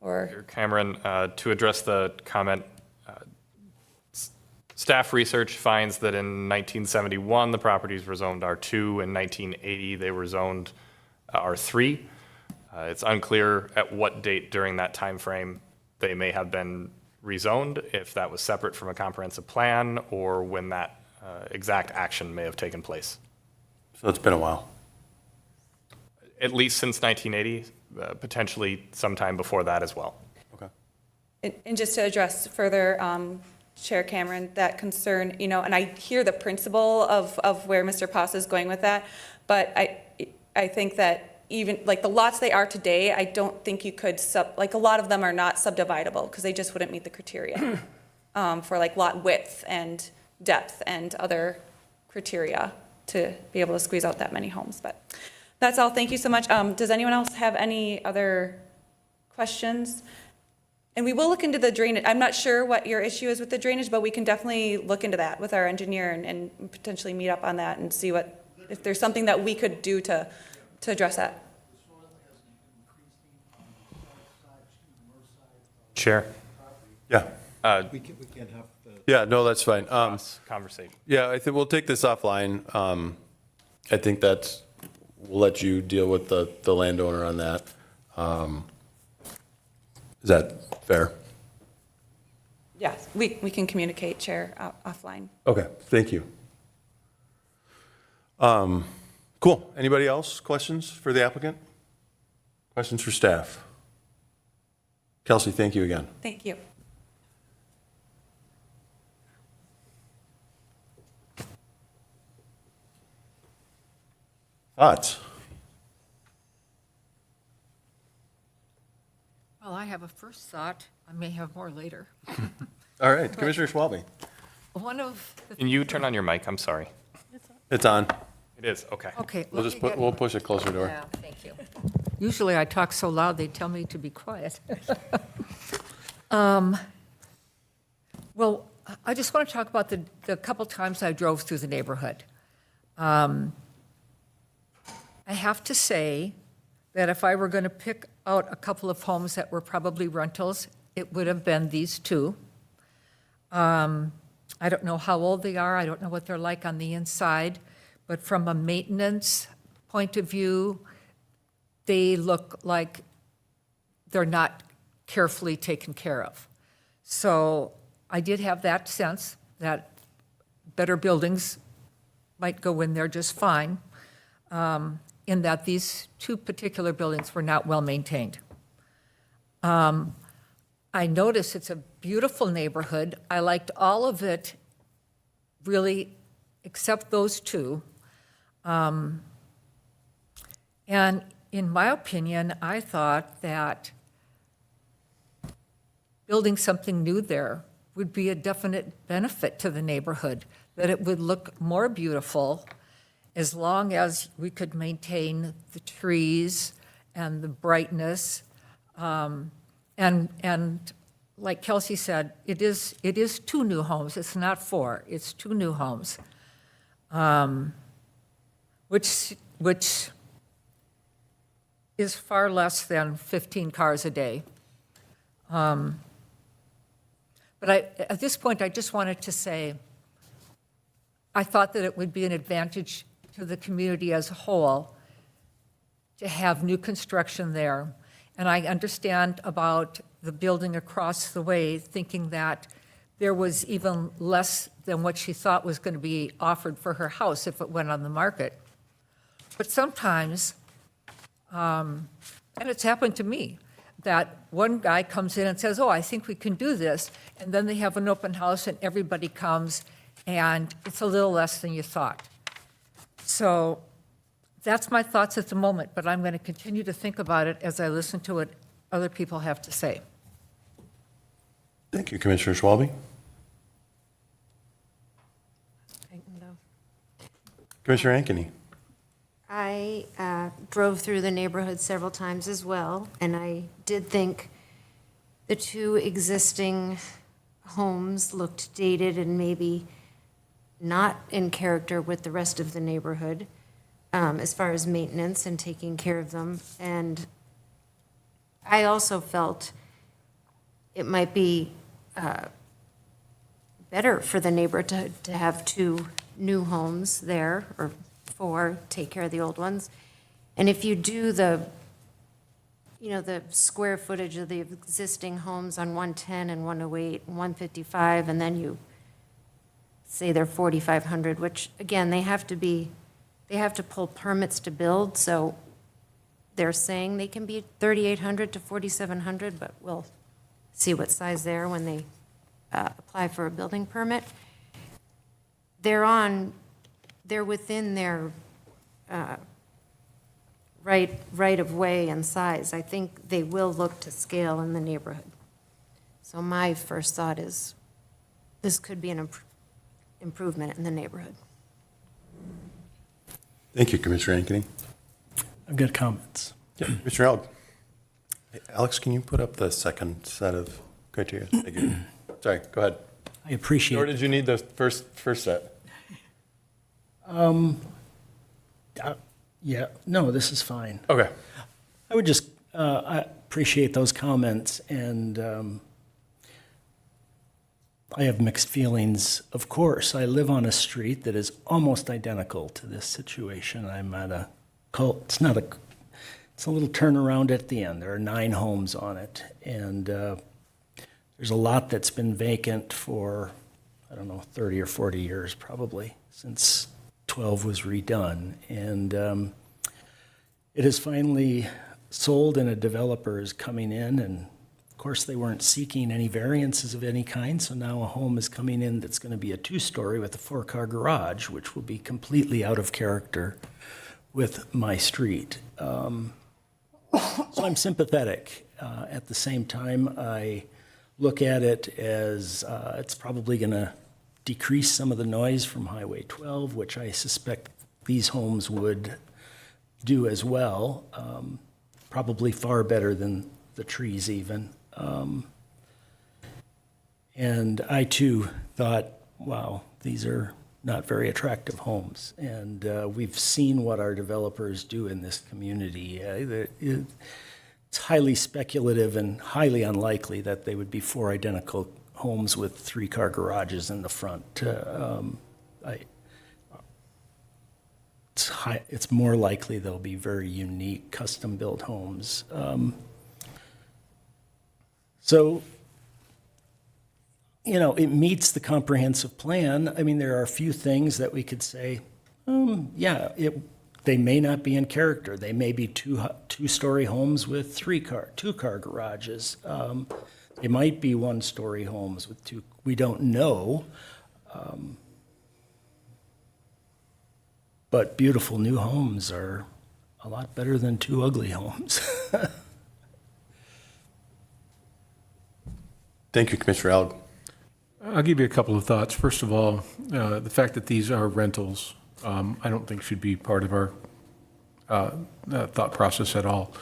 or Cameron, to address the comment, staff research finds that in 1971 the properties were zoned R2. In 1980 they were zoned R3. It's unclear at what date during that time frame they may have been rezoned, if that was separate from a comprehensive plan or when that exact action may have taken place. So it's been a while. At least since 1980, potentially sometime before that as well. Okay. and just to address further, Chair Cameron, that concern, and I hear the principle of where Mr. Pasa is going with that, but I think that even like the lots they are today, I don't think you could a lot of them are not subdividable because they just wouldn't meet the criteria for like lot width and depth and other criteria to be able to squeeze out that many homes. But that's all. Thank you so much. Does anyone else have any other questions? And we will look into the drainage. I'm not sure what your issue is with the drainage, but we can definitely look into that with our engineer and potentially meet up on that and see if there's something that we could do to address that. Chair. Yeah. We can't have the. Yeah, no, that's fine. Conversation. Yeah, I think we'll take this offline. I think we'll let you deal with the landowner on that. Is that fair? Yes, we can communicate, Chair, offline. Okay, thank you. Cool. Anybody else? Questions for the applicant? Questions for staff? Kelsey, thank you again. Thank you. Thoughts? Well, I have a first thought. I may have more later. All right, Commissioner Schwalbe. One of the. Can you turn on your mic? I'm sorry. It's on. It is, okay. Okay. We'll let just me get- we'll push it closer to her. Yeah, thank you. Usually I talk so loud, they tell me to be quiet. Well, I just want to talk about the couple times I drove through the neighborhood. I have to say that if I were going to pick out a couple of homes that were probably rentals, it would have been these 2. I don't know how old they are. I don't know what they're like on the inside. But from a maintenance point of view, they look like they're not carefully taken care of. So I did have that sense that better buildings might go in there just fine, in that these two particular buildings were not well-maintained. I noticed it's a beautiful neighborhood. I liked all of it, really, except those two. And in my opinion, I thought that building something new there would be a definite benefit to the neighborhood, that it would look more beautiful as long as we could maintain the trees and the brightness. And like Kelsey said, it is 2 new homes. It's not 4. It's 2 new homes, which is far less than 15 cars a day. But at this point, I just wanted to say, I thought that it would be an advantage to the community as a whole to have new construction there. And I understand about the building across the way, thinking that there was even less than what she thought was going to be offered for her house if it went on the market. But sometimes, and it's happened to me, that one guy comes in and says, oh, I think we can do this, and then they have an open house and everybody comes, and it's a little less than you thought. So that's my thoughts at the moment, but I'm going to continue to think about it as I listen to what other people have to say. Thank you, Commissioner Schwalbe. Commissioner Ankeny. I drove through the neighborhood several times as well, and I did think the 2 existing homes looked dated and maybe not in character with the rest of the neighborhood as far as maintenance and taking care of them. And I also felt it might be better for the neighborhood to have 2 new homes there, or 4, take care of the old ones. And if you do the square footage of the existing homes on 110 and 108 and 155, and then you say they're 4,500, which again, they have to pull permits to build, so they're saying they can be 3,800 to 4,700, but we'll see what size they are when they apply for a building permit. They're within their right of way and size. I think they will look to scale in the neighborhood. So my first thought is this could be an improvement in the neighborhood. Thank you, Commissioner Ankeny. I've got comments. Yeah, Commissioner Elk. Hey, Alex, can you put up the second set of criteria? Thank you. Sorry, go ahead. I appreciate Or did you need the first set? Yeah, no, this is fine. Okay. I would just, I appreciate those comments, and I have mixed feelings. Of course, I live on a street that is almost identical to this situation. I'm at a, it's a little turnaround at the end. There are 9 homes on it, and there's a lot that's been vacant for, I don't know, 30 or 40 years probably, since 12 was redone. And it is finally sold, and a developer is coming in, and of course they weren't seeking any variances of any kind, so now a home is coming in that's going to be a 2-story with a 4-car garage, which will be completely out of character with my street. So I'm sympathetic. At the same time, I look at it as it's probably going to decrease some of the noise from Highway 12, which I suspect these homes would do as well, probably far better than the trees even. And I too thought, wow, these are not very attractive homes. And we've seen what our developers do in this community. It's highly speculative and highly unlikely that they would be 4 identical homes with 3-car garages in the front. It's more likely they'll be very unique, custom-built homes. So, it meets the comprehensive plan. I mean, there are a few things that we could say, Yeah, they may not be in character. They may be two-story homes with two-car garages. They might be one-story homes with two, we don't know. But beautiful new homes are a lot better than two ugly homes. Thank you, Commissioner Alg. I'll give you a couple of thoughts. First of all, the fact that these are rentals, I don't think should be part of our thought process at all.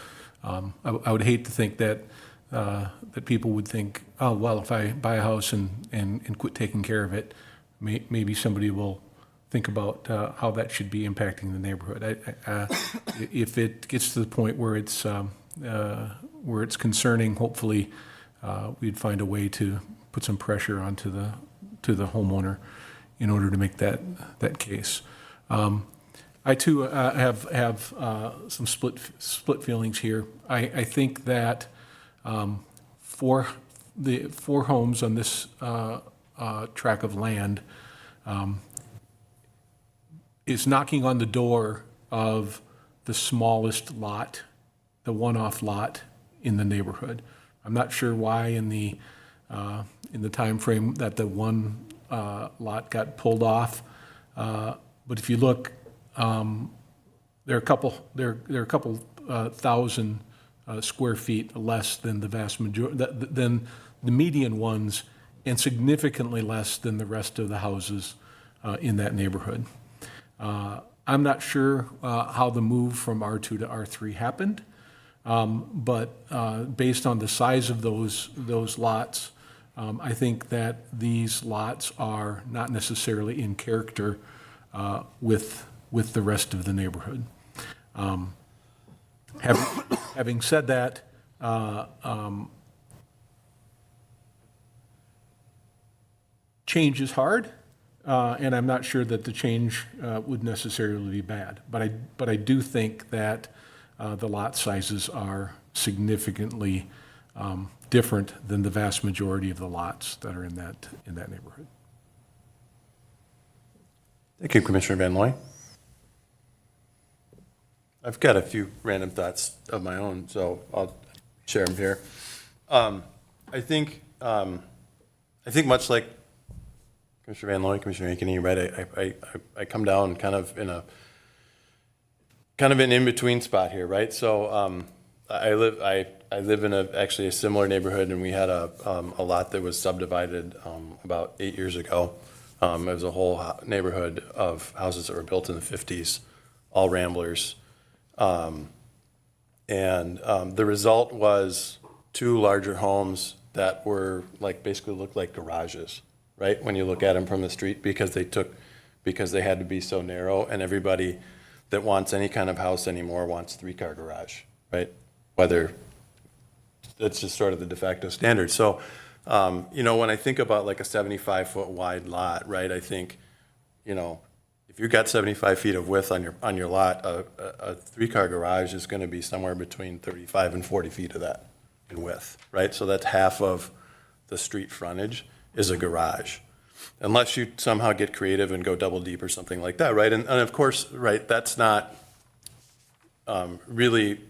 I would hate to think that that people would think, oh, well, if I buy a house and quit taking care of it, maybe somebody will think about how that should be impacting the neighborhood. If it gets to the point where it's concerning, hopefully we'd find a way to put some pressure onto the homeowner in order to make that case. I too have some split feelings here. I think that for the 4 homes on this tract of land is knocking on the door of the smallest lot, the one-off lot in the neighborhood. I'm not sure why in the time frame that the one lot got pulled off, but if you look, there are a couple thousand square feet less than the vast majority, than the median ones, and significantly less than the rest of the houses in that neighborhood. I'm not sure how the move from R2 to R3 happened, but based on the size of those lots, I think that these lots are not necessarily in character with the rest of the neighborhood. Having said that, change is hard, and I'm not sure that the change would necessarily be bad. But I do think that the lot sizes are significantly different than the vast majority of the lots that are in that neighborhood. Thank you, Commissioner Van Looy. I've got a few random thoughts of my own, so I'll share them here. I think much like Commissioner Van Looy, Commissioner Ankeny, right? I come down kind of in an in-between spot here, right? So I live in actually a similar neighborhood, and we had a lot that was subdivided about 8 years ago. It was a whole neighborhood of houses that were built in the 50s, all ramblers. And the result was 2 larger homes that were basically looked like garages, right? When you look at them from the street, because they had to be so narrow, and everybody that wants any kind of house anymore wants 3-car garage, right? Whether that's just sort of the de facto standard. So, when I think about a 75-foot wide lot, right? I think, if you've got 75 feet of width on your lot, a 3-car garage is going to be somewhere between 35 and 40 feet of that in width, right? So that's half of the street frontage is a garage, unless you somehow get creative and go double deep or something like that, right? And of course, right, that's not really,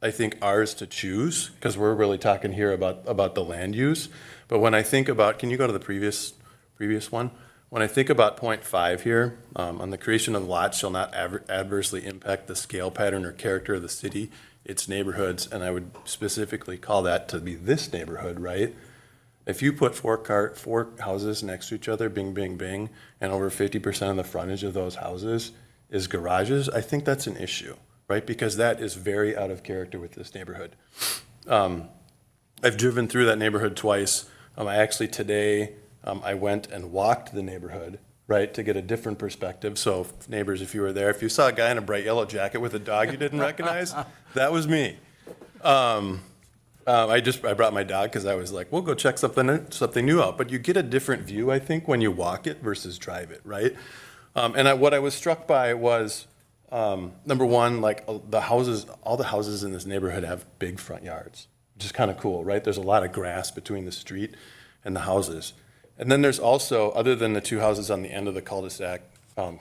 I think, ours to choose, because we're really talking here about the land use. But when I think about, can you go to the previous one? When I think about point 5 here, on the creation of lots shall not adversely impact the scale pattern or character of the city, its neighborhoods, and I would specifically call that to be this neighborhood, right? If you put 4 houses next to each other, bing, bing, bing, and over 50% of the frontage of those houses is garages, I think that's an issue, right? Because that is very out of character with this neighborhood. I've driven through that neighborhood twice. I actually today, I went and walked the neighborhood, right, to get a different perspective. So neighbors, if you were there, if you saw a guy in a bright yellow jacket with a dog you didn't recognize, that was me. I brought my dog because I was like, we'll go check something new out. But you get a different view, I think, when you walk it versus drive it, right? What I was struck by was, number one, all the houses in this neighborhood have big front yards, which is kind of cool, right? There's a lot of grass between the street and the houses. And then there's also, other than the 2 houses on the end of the cul-de-sac,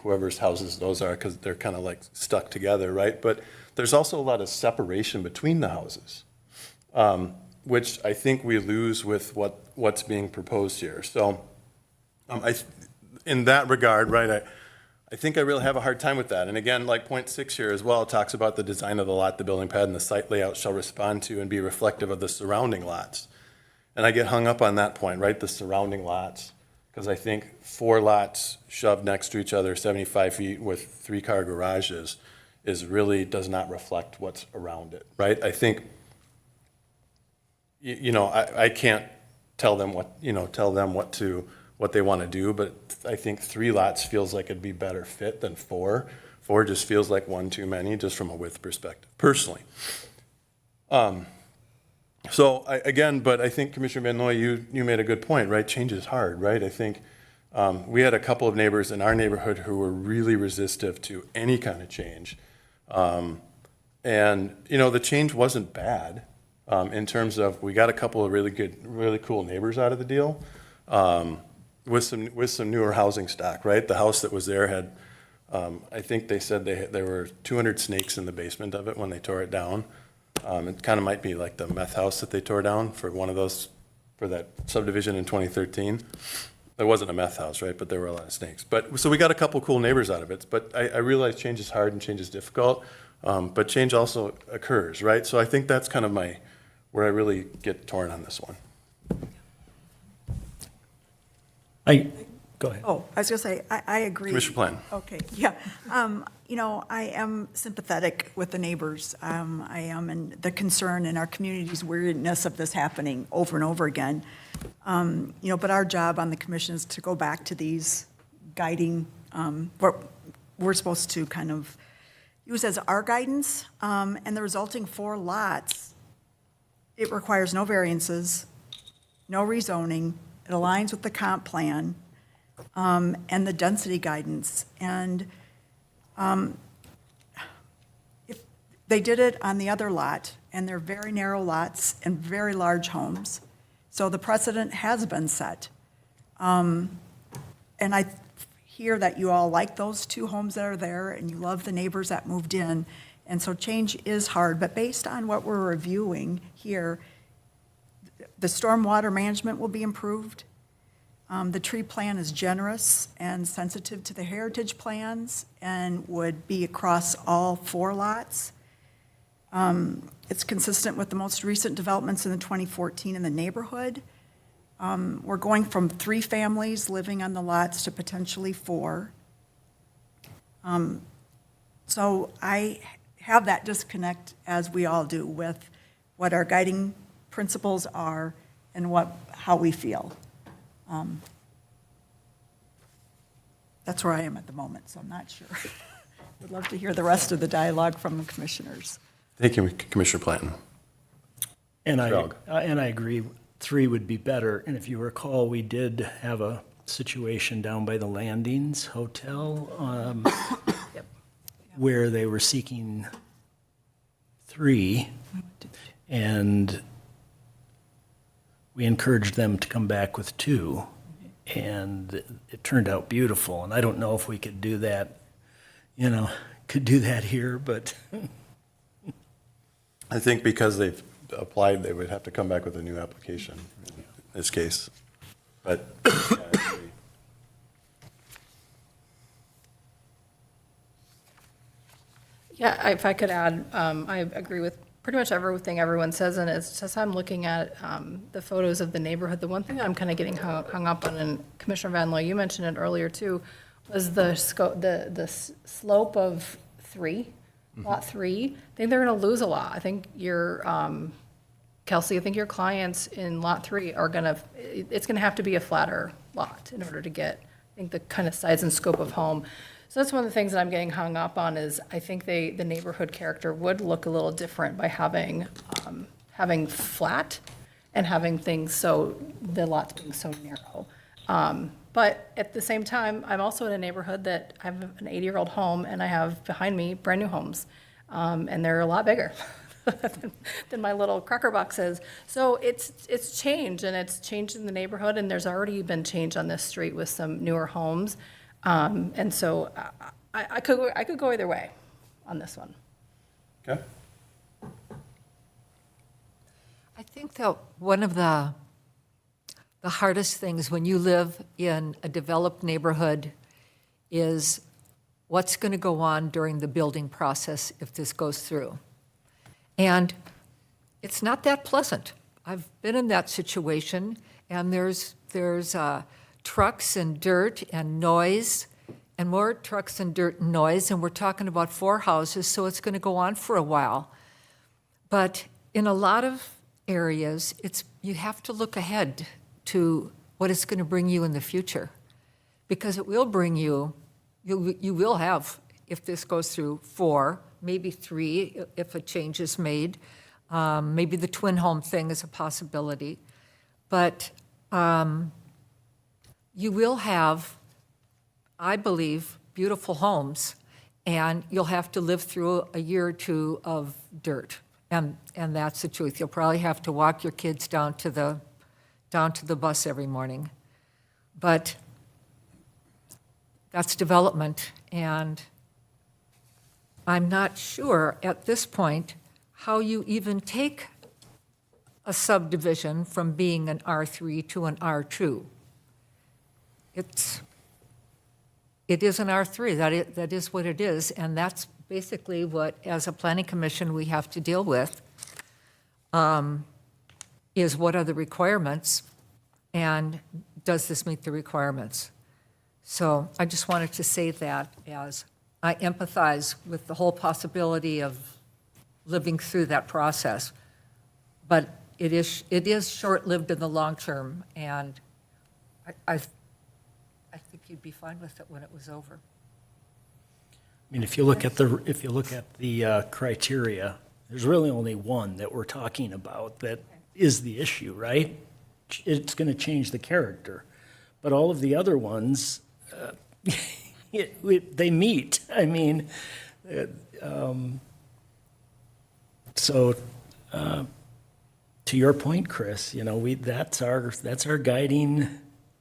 whoever's houses those are, because they're kind of like stuck together, right? But there's also a lot of separation between the houses, which I think we lose with what's being proposed here. So in that regard, right, I think I really have a hard time with that. And again, like point 6 here as well, it talks about the design of the lot, the building pad, and the site layout shall respond to and be reflective of the surrounding lots. And I get hung up on that point, right, the surrounding lots, because I think 4 lots shoved next to each other, 75 feet with 3-car garages, really does not reflect what's around it, right? I think, I can't tell them what they want to do, but I think 3 lots feels like it'd be better fit than 4. 4 just feels like one too many, just from a width perspective, personally. But I think Commissioner Van Noy, you made a good point, right? Change is hard, right? I think we had a couple of neighbors in our neighborhood who were really resistive to any kind of change. The change wasn't bad in terms of we got a couple of really cool neighbors out of the deal with some newer housing stock, right? The house that was there had, I think they said there were 200 snakes in the basement of it when they tore it down. It kind of might be like the meth house that they tore down for that subdivision in 2013. There wasn't a meth house, right? But there were a lot of snakes. So we got a couple cool neighbors out of it. But I realize change is hard and change is difficult. But change also occurs, right? So I think that's kind of where I really get torn on this one. Go ahead. Oh, I was going to say, I agree. Commissioner Plan. Okay, yeah. I am sympathetic with the neighbors. I am, and the concern in our community's weirdness of this happening over and over again. But our job on the commission is to go back to these guiding, what we're supposed to kind of use as our guidance, and the resulting 4 lots, it requires no variances, no rezoning, it aligns with the comp plan, and the density guidance. And if they did it on the other lot, and they're very narrow lots and very large homes, so the precedent has been set. And I hear that you all like those 2 homes that are there, and you love the neighbors that moved in, and so change is hard. But based on what we're reviewing here, the stormwater management will be improved. The tree plan is generous and sensitive to the heritage plans and would be across all 4 lots. It's consistent with the most recent developments in the 2014 in the neighborhood. We're going from 3 families living on the lots to potentially 4. So I have that disconnect, as we all do, with what our guiding principles are and how we feel. That's where I am at the moment, so I'm not sure. Would love to hear the rest of the dialogue from the commissioners. Thank you, Commissioner Planton. And I agree, 3 would be better. And if you recall, we did have a situation down by the Landings Hotel where they were seeking 3, and we encouraged them to come back with 2, and it turned out beautiful. And I don't know if we could do that, here, but I think because they've applied, they would have to come back with a new application in this case. But yeah, I agree. Yeah, if I could add, I agree with pretty much everything everyone says, and it's just I'm looking at the photos of the neighborhood. The one thing I'm kind of getting hung up on, and Commissioner Van Loo, you mentioned it earlier too, was the slope of 3, lot 3. I think they're going to lose a lot. I think Kelsey, I think your clients in lot 3 it's going to have to be a flatter lot in order to get, I think, the kind of size and scope of home. So that's one of the things that I'm getting hung up on is I think the neighborhood character would look a little different by having flat and having things the lots being so narrow. But at the same time, I'm also in a neighborhood that I have an 80-year-old home and I have behind me brand new homes. And they're a lot bigger than my little cracker box is. So it's changed, and it's changed in the neighborhood, and there's already been change on this street with some newer homes. And so I could go either way on this one. Okay. I think that one of the hardest things when you live in a developed neighborhood is what's going to go on during the building process if this goes through. And it's not that pleasant. I've been in that situation, and there's trucks and dirt and noise, and more trucks and dirt and noise, and we're talking about 4 houses, so it's going to go on for a while. But in a lot of areas, you have to look ahead to what it's going to bring you in the future, because it will bring you will have, if this goes through, 4, maybe 3, if a change is made. Maybe the twin home thing is a possibility. But you will have, I believe, beautiful homes, and you'll have to live through a year or 2 of dirt. And that's the truth. You'll probably have to walk your kids down to the bus every morning. But that's development, and I'm not sure at this point how you even take a subdivision from being an R3 to an R2. It is an R3, that is what it is, and that's basically what, as a planning commission, we have to deal with, is what are the requirements, and does this meet the requirements? So I just wanted to say that, as I empathize with the whole possibility of living through that process. But it is short-lived in the long term, and I think you'd be fine with it when it was over. I mean, if you look at the criteria, there's really only one that we're talking about that is the issue, right? It's going to change the character. But all of the other ones, they meet. I mean, so to your point, Chris, you know, that's our guiding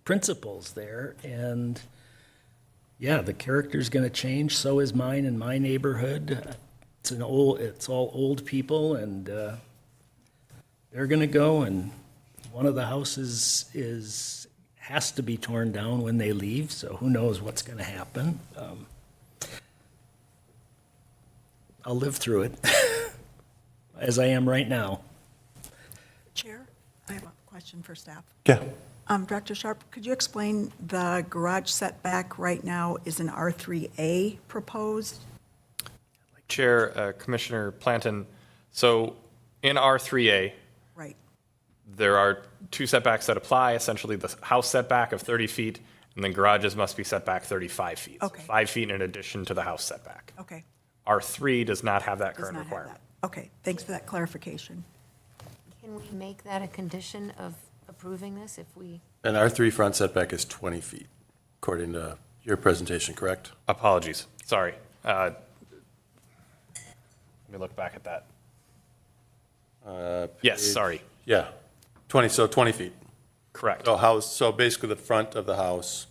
principles there. And yeah, the character's going to change. So is mine in my neighborhood. It's all old people, and they're going to go, and one of the houses has to be torn down when they leave, so who knows what's going to happen. I'll live through it, as I am right now. Chair, I have a question for staff. Yeah. Director Sharp, could you explain the garage setback right now is an R3A proposed? Chair, Commissioner Planton, so in R3A, Right. there are 2 setbacks that apply, essentially the house setback of 30 feet, and then garages must be set back 35 feet. Okay. So 5 feet in addition to the house setback. Okay. R3 does not have that Does current not have requirement. that. Okay, thanks for that clarification. Can we make that a condition of approving this if we? And R3 front setback is 20 feet, according to your presentation, correct? Apologies, sorry. Let me look back at that. Yes, Page- sorry, Yeah, 20 feet. correct. So basically the front of the house,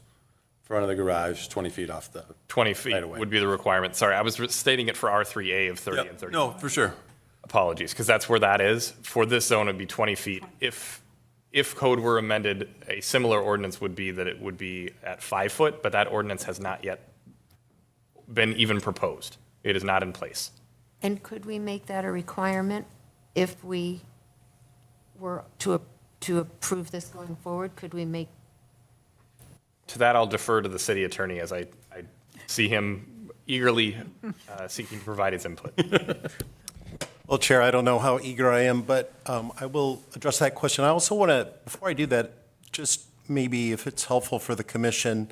front of the garage, 20 feet off the. 20 feet Right away. would be the requirement. Sorry, I was stating it for R3A of 30 Yep. and 30. No, for sure. Apologies, because that's where that is. For this zone, it'd be 20 feet. If code were amended, a similar ordinance would be that it would be at 5 foot, but that ordinance has not yet been even proposed. It is not in place. And could we make that a requirement if we were to approve this going forward? Could we make, To that, I'll defer to the city attorney as I see him eagerly seeking to provide his input. Well, Chair, I don't know how eager I am, but I will address that question. I also want to, before I do that, just maybe if it's helpful for the commission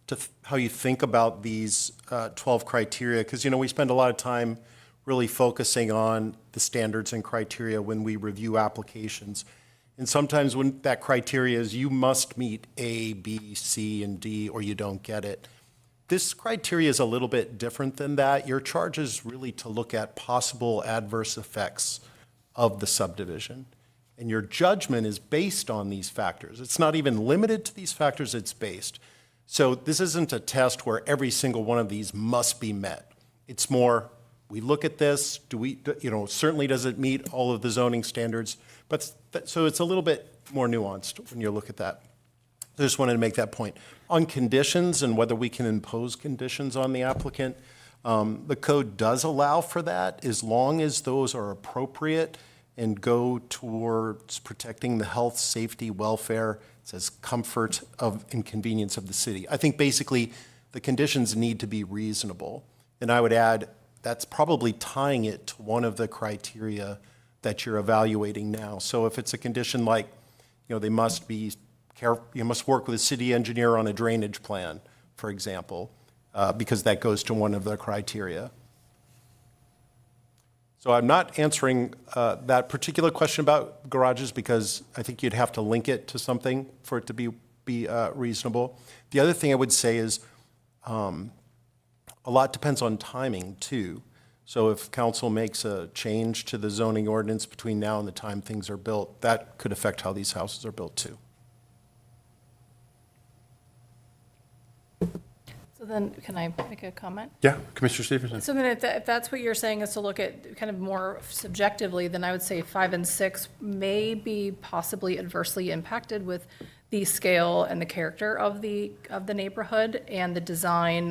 to how you think about these 12 criteria, because, you know, we spend a lot of time really focusing on the standards and criteria when we review applications. And sometimes when that criteria is you must meet A, B, C, and D, or you don't get it. This criteria is a little bit different than that. Your charge is really to look at possible adverse effects of the subdivision. And your judgment is based on these factors. It's not even limited to these factors, it's based. So this isn't a test where every single one of these must be met. It's more, we look at this, certainly does it meet all of the zoning standards? But, so it's a little bit more nuanced when you look at that. I just wanted to make that point. On conditions and whether we can impose conditions on the applicant, the code does allow for that as long as those are appropriate and go towards protecting the health, safety, welfare, it says comfort of and convenience of the city. I think basically the conditions need to be reasonable. And I would add, that's probably tying it to one of the criteria that you're evaluating now. So if it's a condition like, they must be careful, you must work with a city engineer on a drainage plan, for example, because that goes to one of the criteria. So I'm not answering that particular question about garages because I think you'd have to link it to something for it to be reasonable. The other thing I would say is a lot depends on timing too. So if council makes a change to the zoning ordinance between now and the time things are built, that could affect how these houses are built too. So then, can I make a comment? Yeah, Commissioner Stevenson. So then if that's what you're saying is to look at kind of more subjectively, then I would say 5 and 6 may be possibly adversely impacted with the scale and the character of the neighborhood and the design.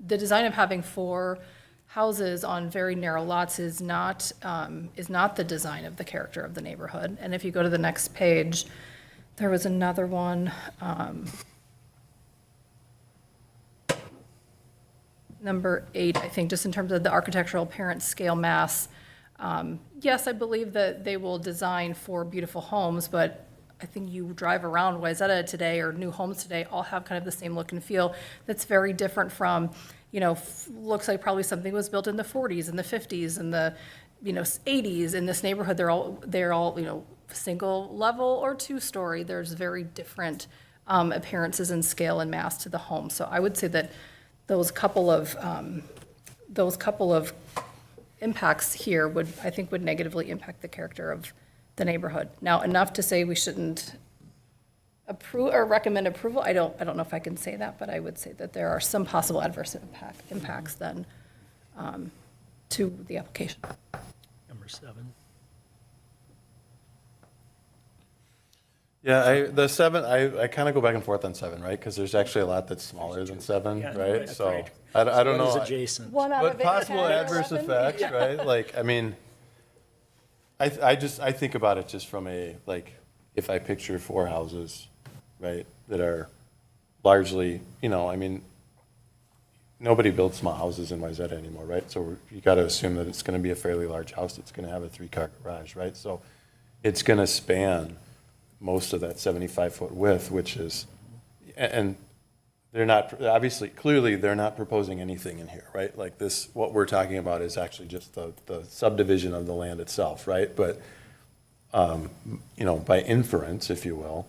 The design of having 4 houses on very narrow lots is not the design of the character of the neighborhood. And if you go to the next page, there was another one. Number 8, I think, just in terms of the architectural appearance, scale, mass. Yes, I believe that they will design 4 beautiful homes, but I think you drive around Wayzata today or new homes today all have kind of the same look and feel that's very different from, looks like probably something was built in the 40s and the 50s and the, 80s. In this neighborhood, they're all, single level or 2-story. There's very different appearances and scale and mass to the home. So I would say that those couple of impacts here would negatively impact the character of the neighborhood. Now, enough to say we shouldn't approve or recommend approval. I don't know if I can say that, but I would say that there are some possible adverse impacts then to the application. Number 7. Yeah, the 7, I kind of go back and forth on 7, right? Because there's actually a lot that's smaller than 7, Yeah, right? that's So right. I don't What is know. adjacent? But possible adverse effects, right? Like, I mean, I think about it just from if I picture 4 houses, right, that are largely, nobody builds small houses in Wayzata anymore, right? So you got to assume that it's going to be a fairly large house that's going to have a 3-car garage, right? So it's going to span most of that 75-foot width, which is, and they're not, obviously, clearly, they're not proposing anything in here, right? Like this, what we're talking about is actually just the subdivision of the land itself, right? But, by inference, if you will,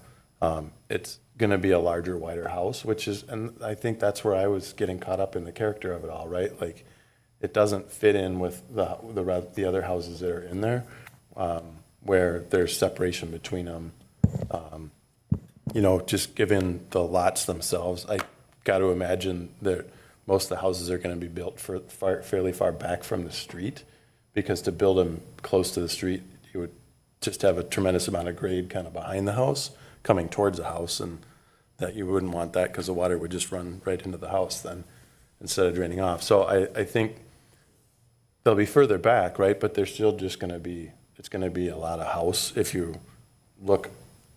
it's going to be a larger, wider house, which is, and I think that's where I was getting caught up in the character of it all, right? Like, it doesn't fit in with the other houses that are in there, where there's separation between them. Just given the lots themselves, I got to imagine that most of the houses are going to be built fairly far back from the street, because to build them close to the street, you would just have a tremendous amount of grade kind of behind the house, coming towards the house, and that you wouldn't want that because the water would just run right into the house then instead of draining off. So I think they'll be further back, right? But they're still just going to be, it's going to be a lot of house if you look.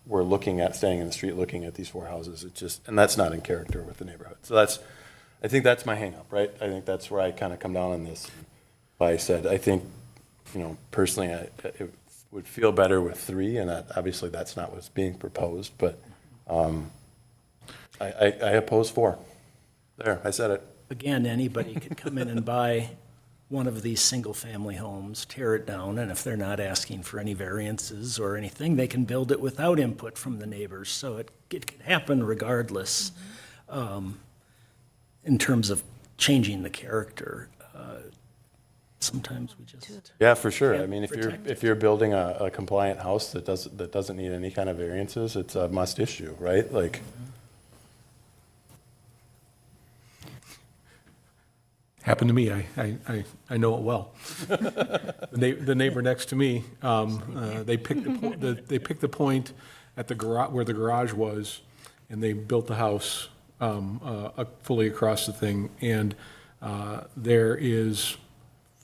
We're looking at staying in the street, looking at these 4 houses. It's just, and that's not in character with the neighborhood. So I think that's my hang up, right? I think that's where I kind of come down on this. Why I said, I think, personally, it would feel better with 3, and obviously that's not what's being proposed, but I oppose 4. There, I said it. Again, anybody could come in and buy one of these single-family homes, tear it down, and if they're not asking for any variances or anything, they can build it without input from the neighbors. So it could happen regardless in terms of changing the character. Sometimes we just... Yeah, for sure. I can't mean, protect if you're building a compliant house that doesn't need any kind of variances, it's a must issue, right? Like, Happened to me, I know it well. The neighbor next to me, they picked the point at the garage, where the garage was, and they built the house fully across the thing, and there is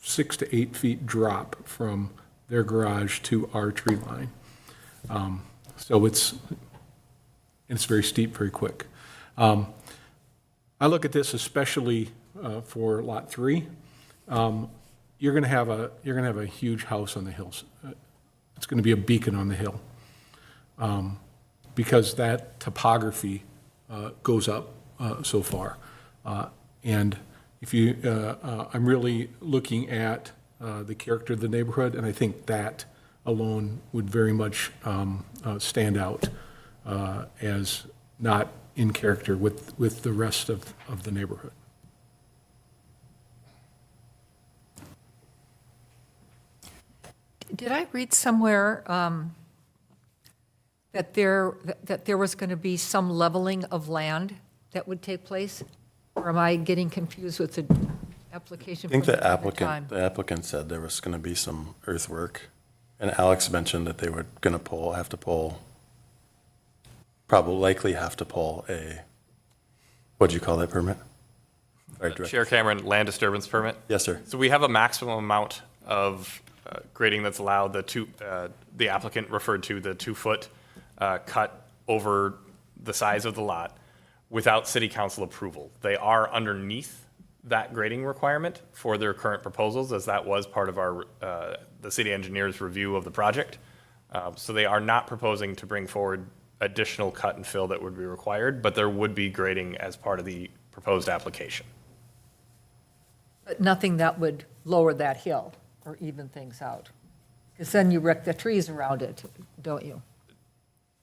6 to 8 feet drop from their garage to our tree line. So it's very steep, very quick. I look at this especially for Lot 3. You're going to have a huge house on the hills. It's going to be a beacon on the hill, because that topography goes up so far. And if you, I'm really looking at the character of the neighborhood, and I think that alone would very much stand out as not in character with the rest of the neighborhood. Did I read somewhere that there was going to be some leveling of land that would take place? Or am I getting confused with the application? I think from the another time? applicant said there was going to be some earthwork, and Alex mentioned that they were going to likely have to pull a, what'd you call that permit? All right, Director. Chair Cameron, land disturbance permit? Yes, sir. So we have a maximum amount of grading that's allowed. The applicant referred to the 2-foot cut over the size of the lot without city council approval. They are underneath that grading requirement for their current proposals, as that was part of our the city engineer's review of the project. So they are not proposing to bring forward additional cut and fill that would be required, but there would be grading as part of the proposed application. But nothing that would lower that hill or even things out? Because then you wreck the trees around it, don't you?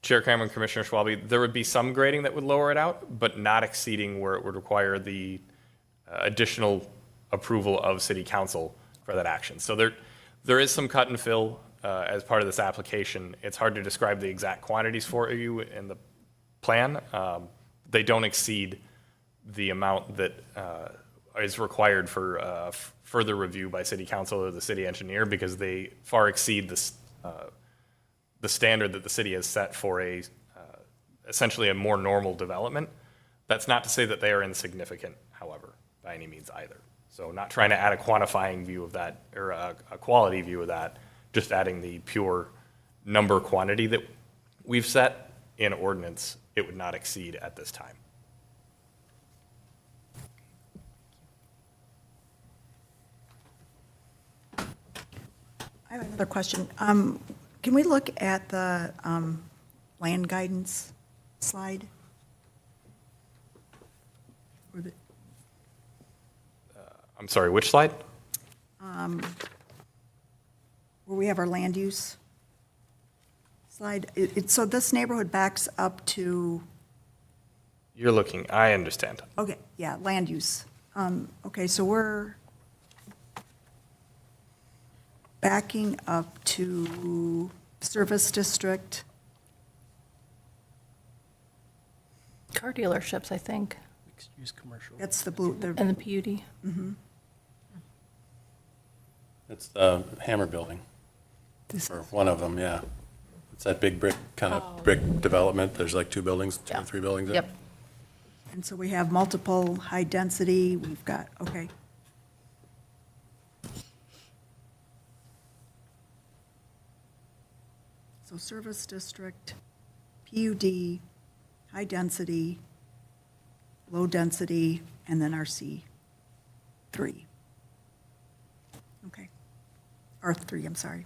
Chair Cameron, Commissioner Schwalbe, there would be some grading that would lower it out, but not exceeding where it would require the additional approval of city council for that action. So there is some cut and fill as part of this application. It's hard to describe the exact quantities for you in the plan. They don't exceed the amount that is required for further review by city council or the city engineer, because they far exceed the standard that the city has set for essentially a more normal development. That's not to say that they are insignificant, however, by any means either. So not trying to add a quantifying view of that, or a quality view of that, just adding the pure number quantity that we've set in ordinance, it would not exceed at this time. I have another question. Can we look at the land guidance slide? I'm sorry, which slide? Where we have our land use slide. So this neighborhood backs up to, You're looking, I understand. okay, yeah, land use. Okay, so we're backing up to service district. Car dealerships, I think, Mixed-use commercial. That's the blue, and the PUD. It's the Hammer Building, or one of them, yeah. It's that big brick, kind of brick development. There's like 2 buildings, 2 or 3 buildings. in it. Yep. And so we have multiple high density, we've got, okay. So service district, PUD, high density, low density, and then RC 3. Okay. R3, I'm sorry.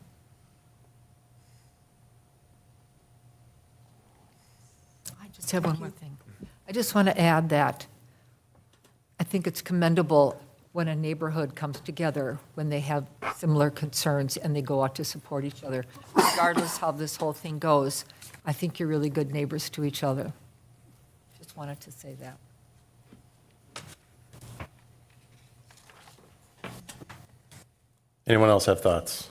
I just have one more thing. I just want to add that I think it's commendable when a neighborhood comes together, when they have similar concerns and they go out to support each other. Regardless how this whole thing goes, I think you're really good neighbors to each other. Just wanted to say that. Anyone else have thoughts?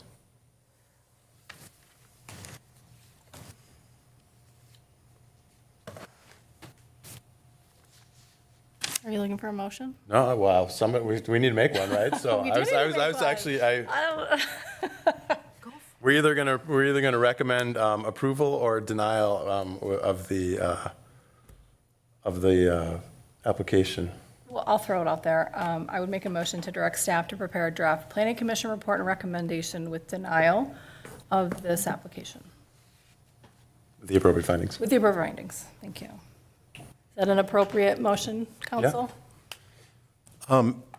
Are you looking for a motion? No, well, somebody, we need to make one, right? So We I do was, need to I was, I make was one. actually, I don't, we're either gonna recommend approval or denial of the application. well, I'll throw it out there. I would make a motion to direct staff to prepare a draft planning commission report and recommendation with denial of this application, The appropriate findings. with the appropriate findings. Thank you. Is that an appropriate motion, council?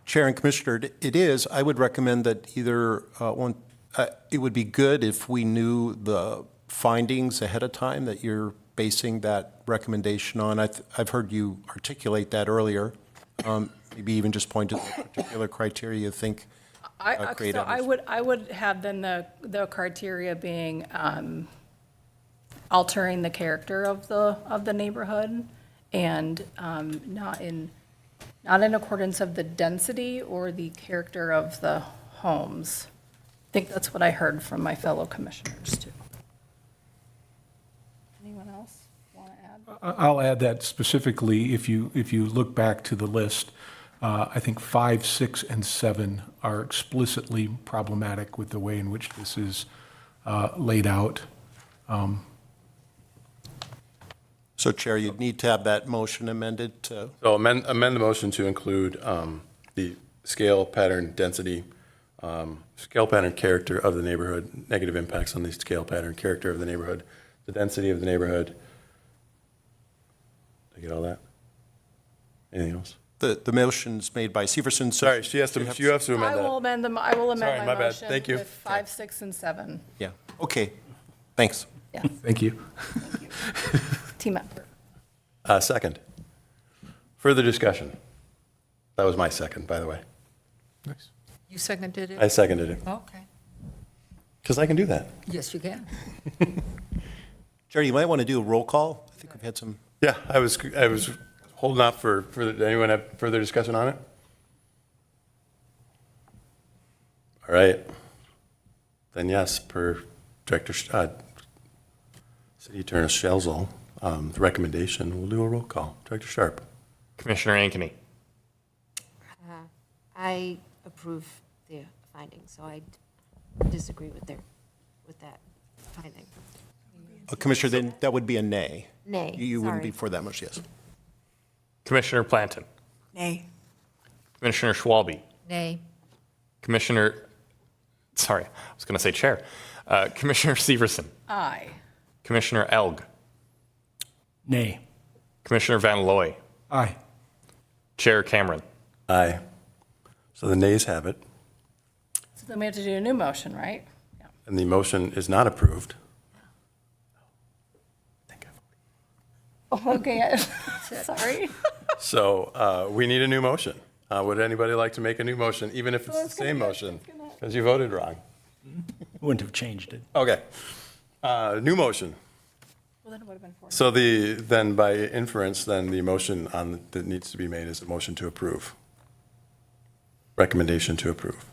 Chair and Commissioner, it is. I would recommend that either it would be good if we knew the findings ahead of time that you're basing that recommendation on. I've heard you articulate that earlier. Maybe even just point to the particular criteria you think create So others. I would have then the criteria being altering the character of the neighborhood and not in accordance of the density or the character of the homes. I think that's what I heard from my fellow commissioners too. Anyone else want to add? I'll add that specifically, if you look back to the list, I think 5, 6, and 7 are explicitly problematic with the way in which this is laid out. So Chair, you'd need to have that motion amended to, So amend the motion to include the scale, pattern, density, scale, pattern, character of the neighborhood, negative impacts on the scale, pattern, character of the neighborhood, the density of the neighborhood. Did I get all that? Anything else? the motion's made by Severson. so- Sorry, you have to amend I that. will amend them, I will amend Sorry, my my bad. motion Thank you. with 5, 6, and 7. Yeah, okay, thanks. Yeah, Thank you. team effort. Second. Further discussion. That was my second, by the way. Nice. You seconded it? I seconded it, Okay. because I can do that. Yes, you can. Jerry, you might want to do a roll call. I think we've had some, Yeah, I was holding off for, anyone have further discussion on it? All right. Then yes, per Director, City Attorney Shelzel, the recommendation, we'll do a roll call. Director Sharp. Commissioner Ankeny. I approve the findings, so I disagree with that finding. Commissioner, then that would be a nay. Nay, You wouldn't be sorry. for that much, yes. Commissioner Planton. Nay. Commissioner Schwalbe. Nay. Commissioner, sorry, I was going to say Chair. Commissioner Severson. Aye. Commissioner Elg. Nay. Commissioner Van Looy. Aye. Chair Cameron. Aye. So the nays have it, So then we have to do a new motion, right? Yeah. and the motion is not approved. Oh, okay, sorry. So we need a new motion. Would anybody like to make a new motion, even if it's the same motion? Because you voted wrong. Wouldn't have changed it. Okay. New motion. Well, then it would have been 4. So then by inference, then the motion that needs to be made is a motion to approve. Recommendation to approve.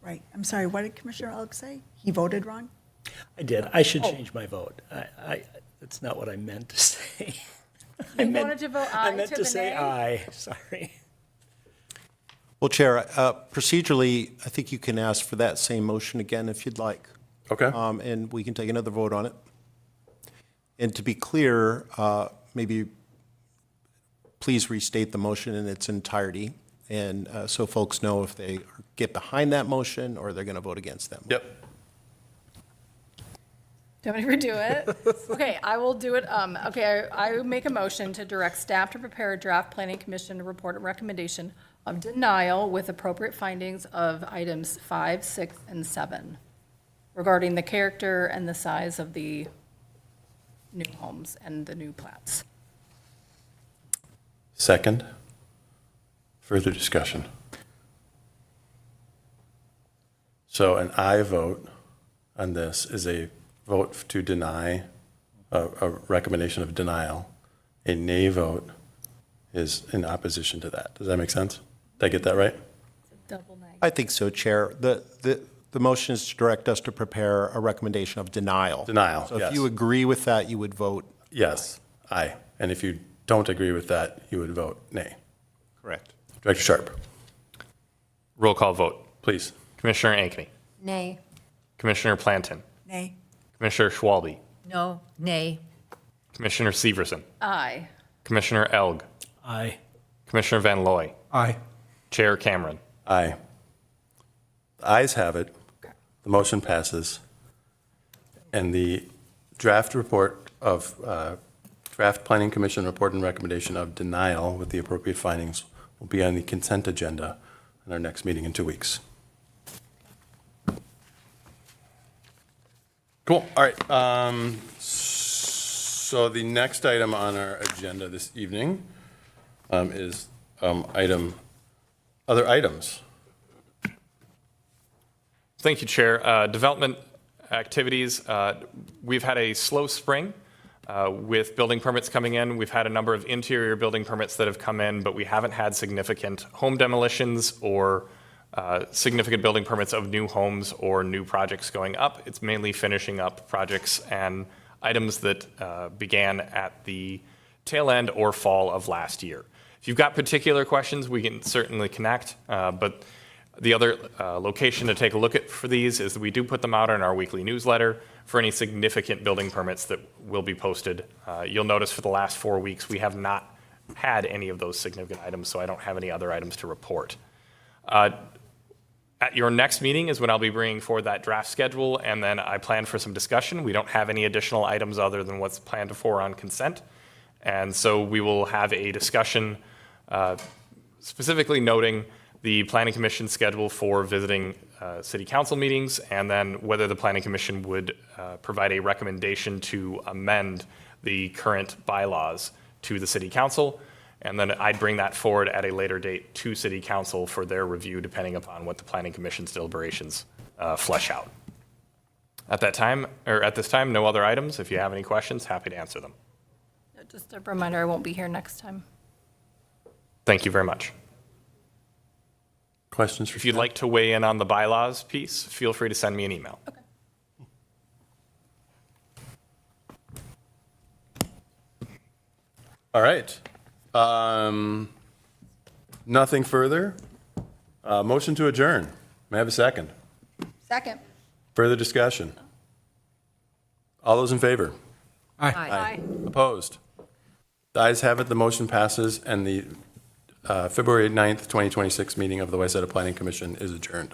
Right. I'm sorry, what did Commissioner Elk say? He voted wrong? I did. I should change my vote. That's not what I meant to say. You wanted to vote aye I meant to to the say nay? aye, sorry. Well, Chair, procedurally, I think you can ask for that same motion again if you'd like. Okay. And we can take another vote on it. And to be clear, maybe please restate the motion in its entirety, and so folks know if they get behind that motion or they're going to vote against that. Yep. Do you want me to redo it? Okay, I will do it. Okay, I would make a motion to direct staff to prepare a draft planning commission report and recommendation of denial with appropriate findings of items 5, 6, and 7 regarding the character and the size of the new homes and the new plats. Second. Further discussion. So an aye vote on this is a vote to deny, a recommendation of denial. A nay vote is in opposition to that. Does that make sense? Did I get that right? Double negative. I think so, Chair. The motion is to direct us to prepare a recommendation of denial. Denial, So yes. if you agree with that, you would vote Yes, aye. And if you don't agree with that, you would vote nay. Correct. Director Sharp, Roll call vote. please. Commissioner Ankeny. Nay. Commissioner Planton. Nay. Commissioner Schwalbe. No, nay. Commissioner Severson. Aye. Commissioner Elg. Aye. Commissioner Van Looy. Aye. Chair Cameron. Aye. The ayes have it. The motion passes. And the draft report of, draft Planning Commission report and recommendation of denial with the appropriate findings will be on the consent agenda in our next meeting in 2 weeks. Cool. All right. So the next item on our agenda this evening is other items. Thank you, Chair. Development activities, we've had a slow spring with building permits coming in. We've had a number of interior building permits that have come in, but we haven't had significant home demolitions or significant building permits of new homes or new projects going up. It's mainly finishing up projects and items that began at the tail end or fall of last year. If you've got particular questions, we can certainly connect, but the other location to take a look at for these is that we do put them out in our weekly newsletter for any significant building permits that will be posted. You'll notice for the last 4 weeks, we have not had any of those significant items, so I don't have any other items to report. At your next meeting is when I'll be bringing forward that draft schedule, and then I plan for some discussion. We don't have any additional items other than what's planned for on consent. And so we will have a discussion specifically noting the Planning Commission schedule for visiting city council meetings, and then whether the Planning Commission would provide a recommendation to amend the current bylaws to the city council. And then I'd bring that forward at a later date to city council for their review, depending upon what the Planning Commission's deliberations flesh out. At that time, or at this time, no other items. If you have any questions, happy to answer them. Just a reminder, I won't be here next time. Thank you very much. Questions for If you'd like to weigh in on the bylaws piece, feel free to send me an email. Okay. All right. Nothing further. Motion to adjourn. May I have a second? Second. Further discussion? All those in favor? Aye. Opposed? The ayes have it, the motion passes, and the February 9th, 2026 meeting of the Wayzata Planning Commission is adjourned.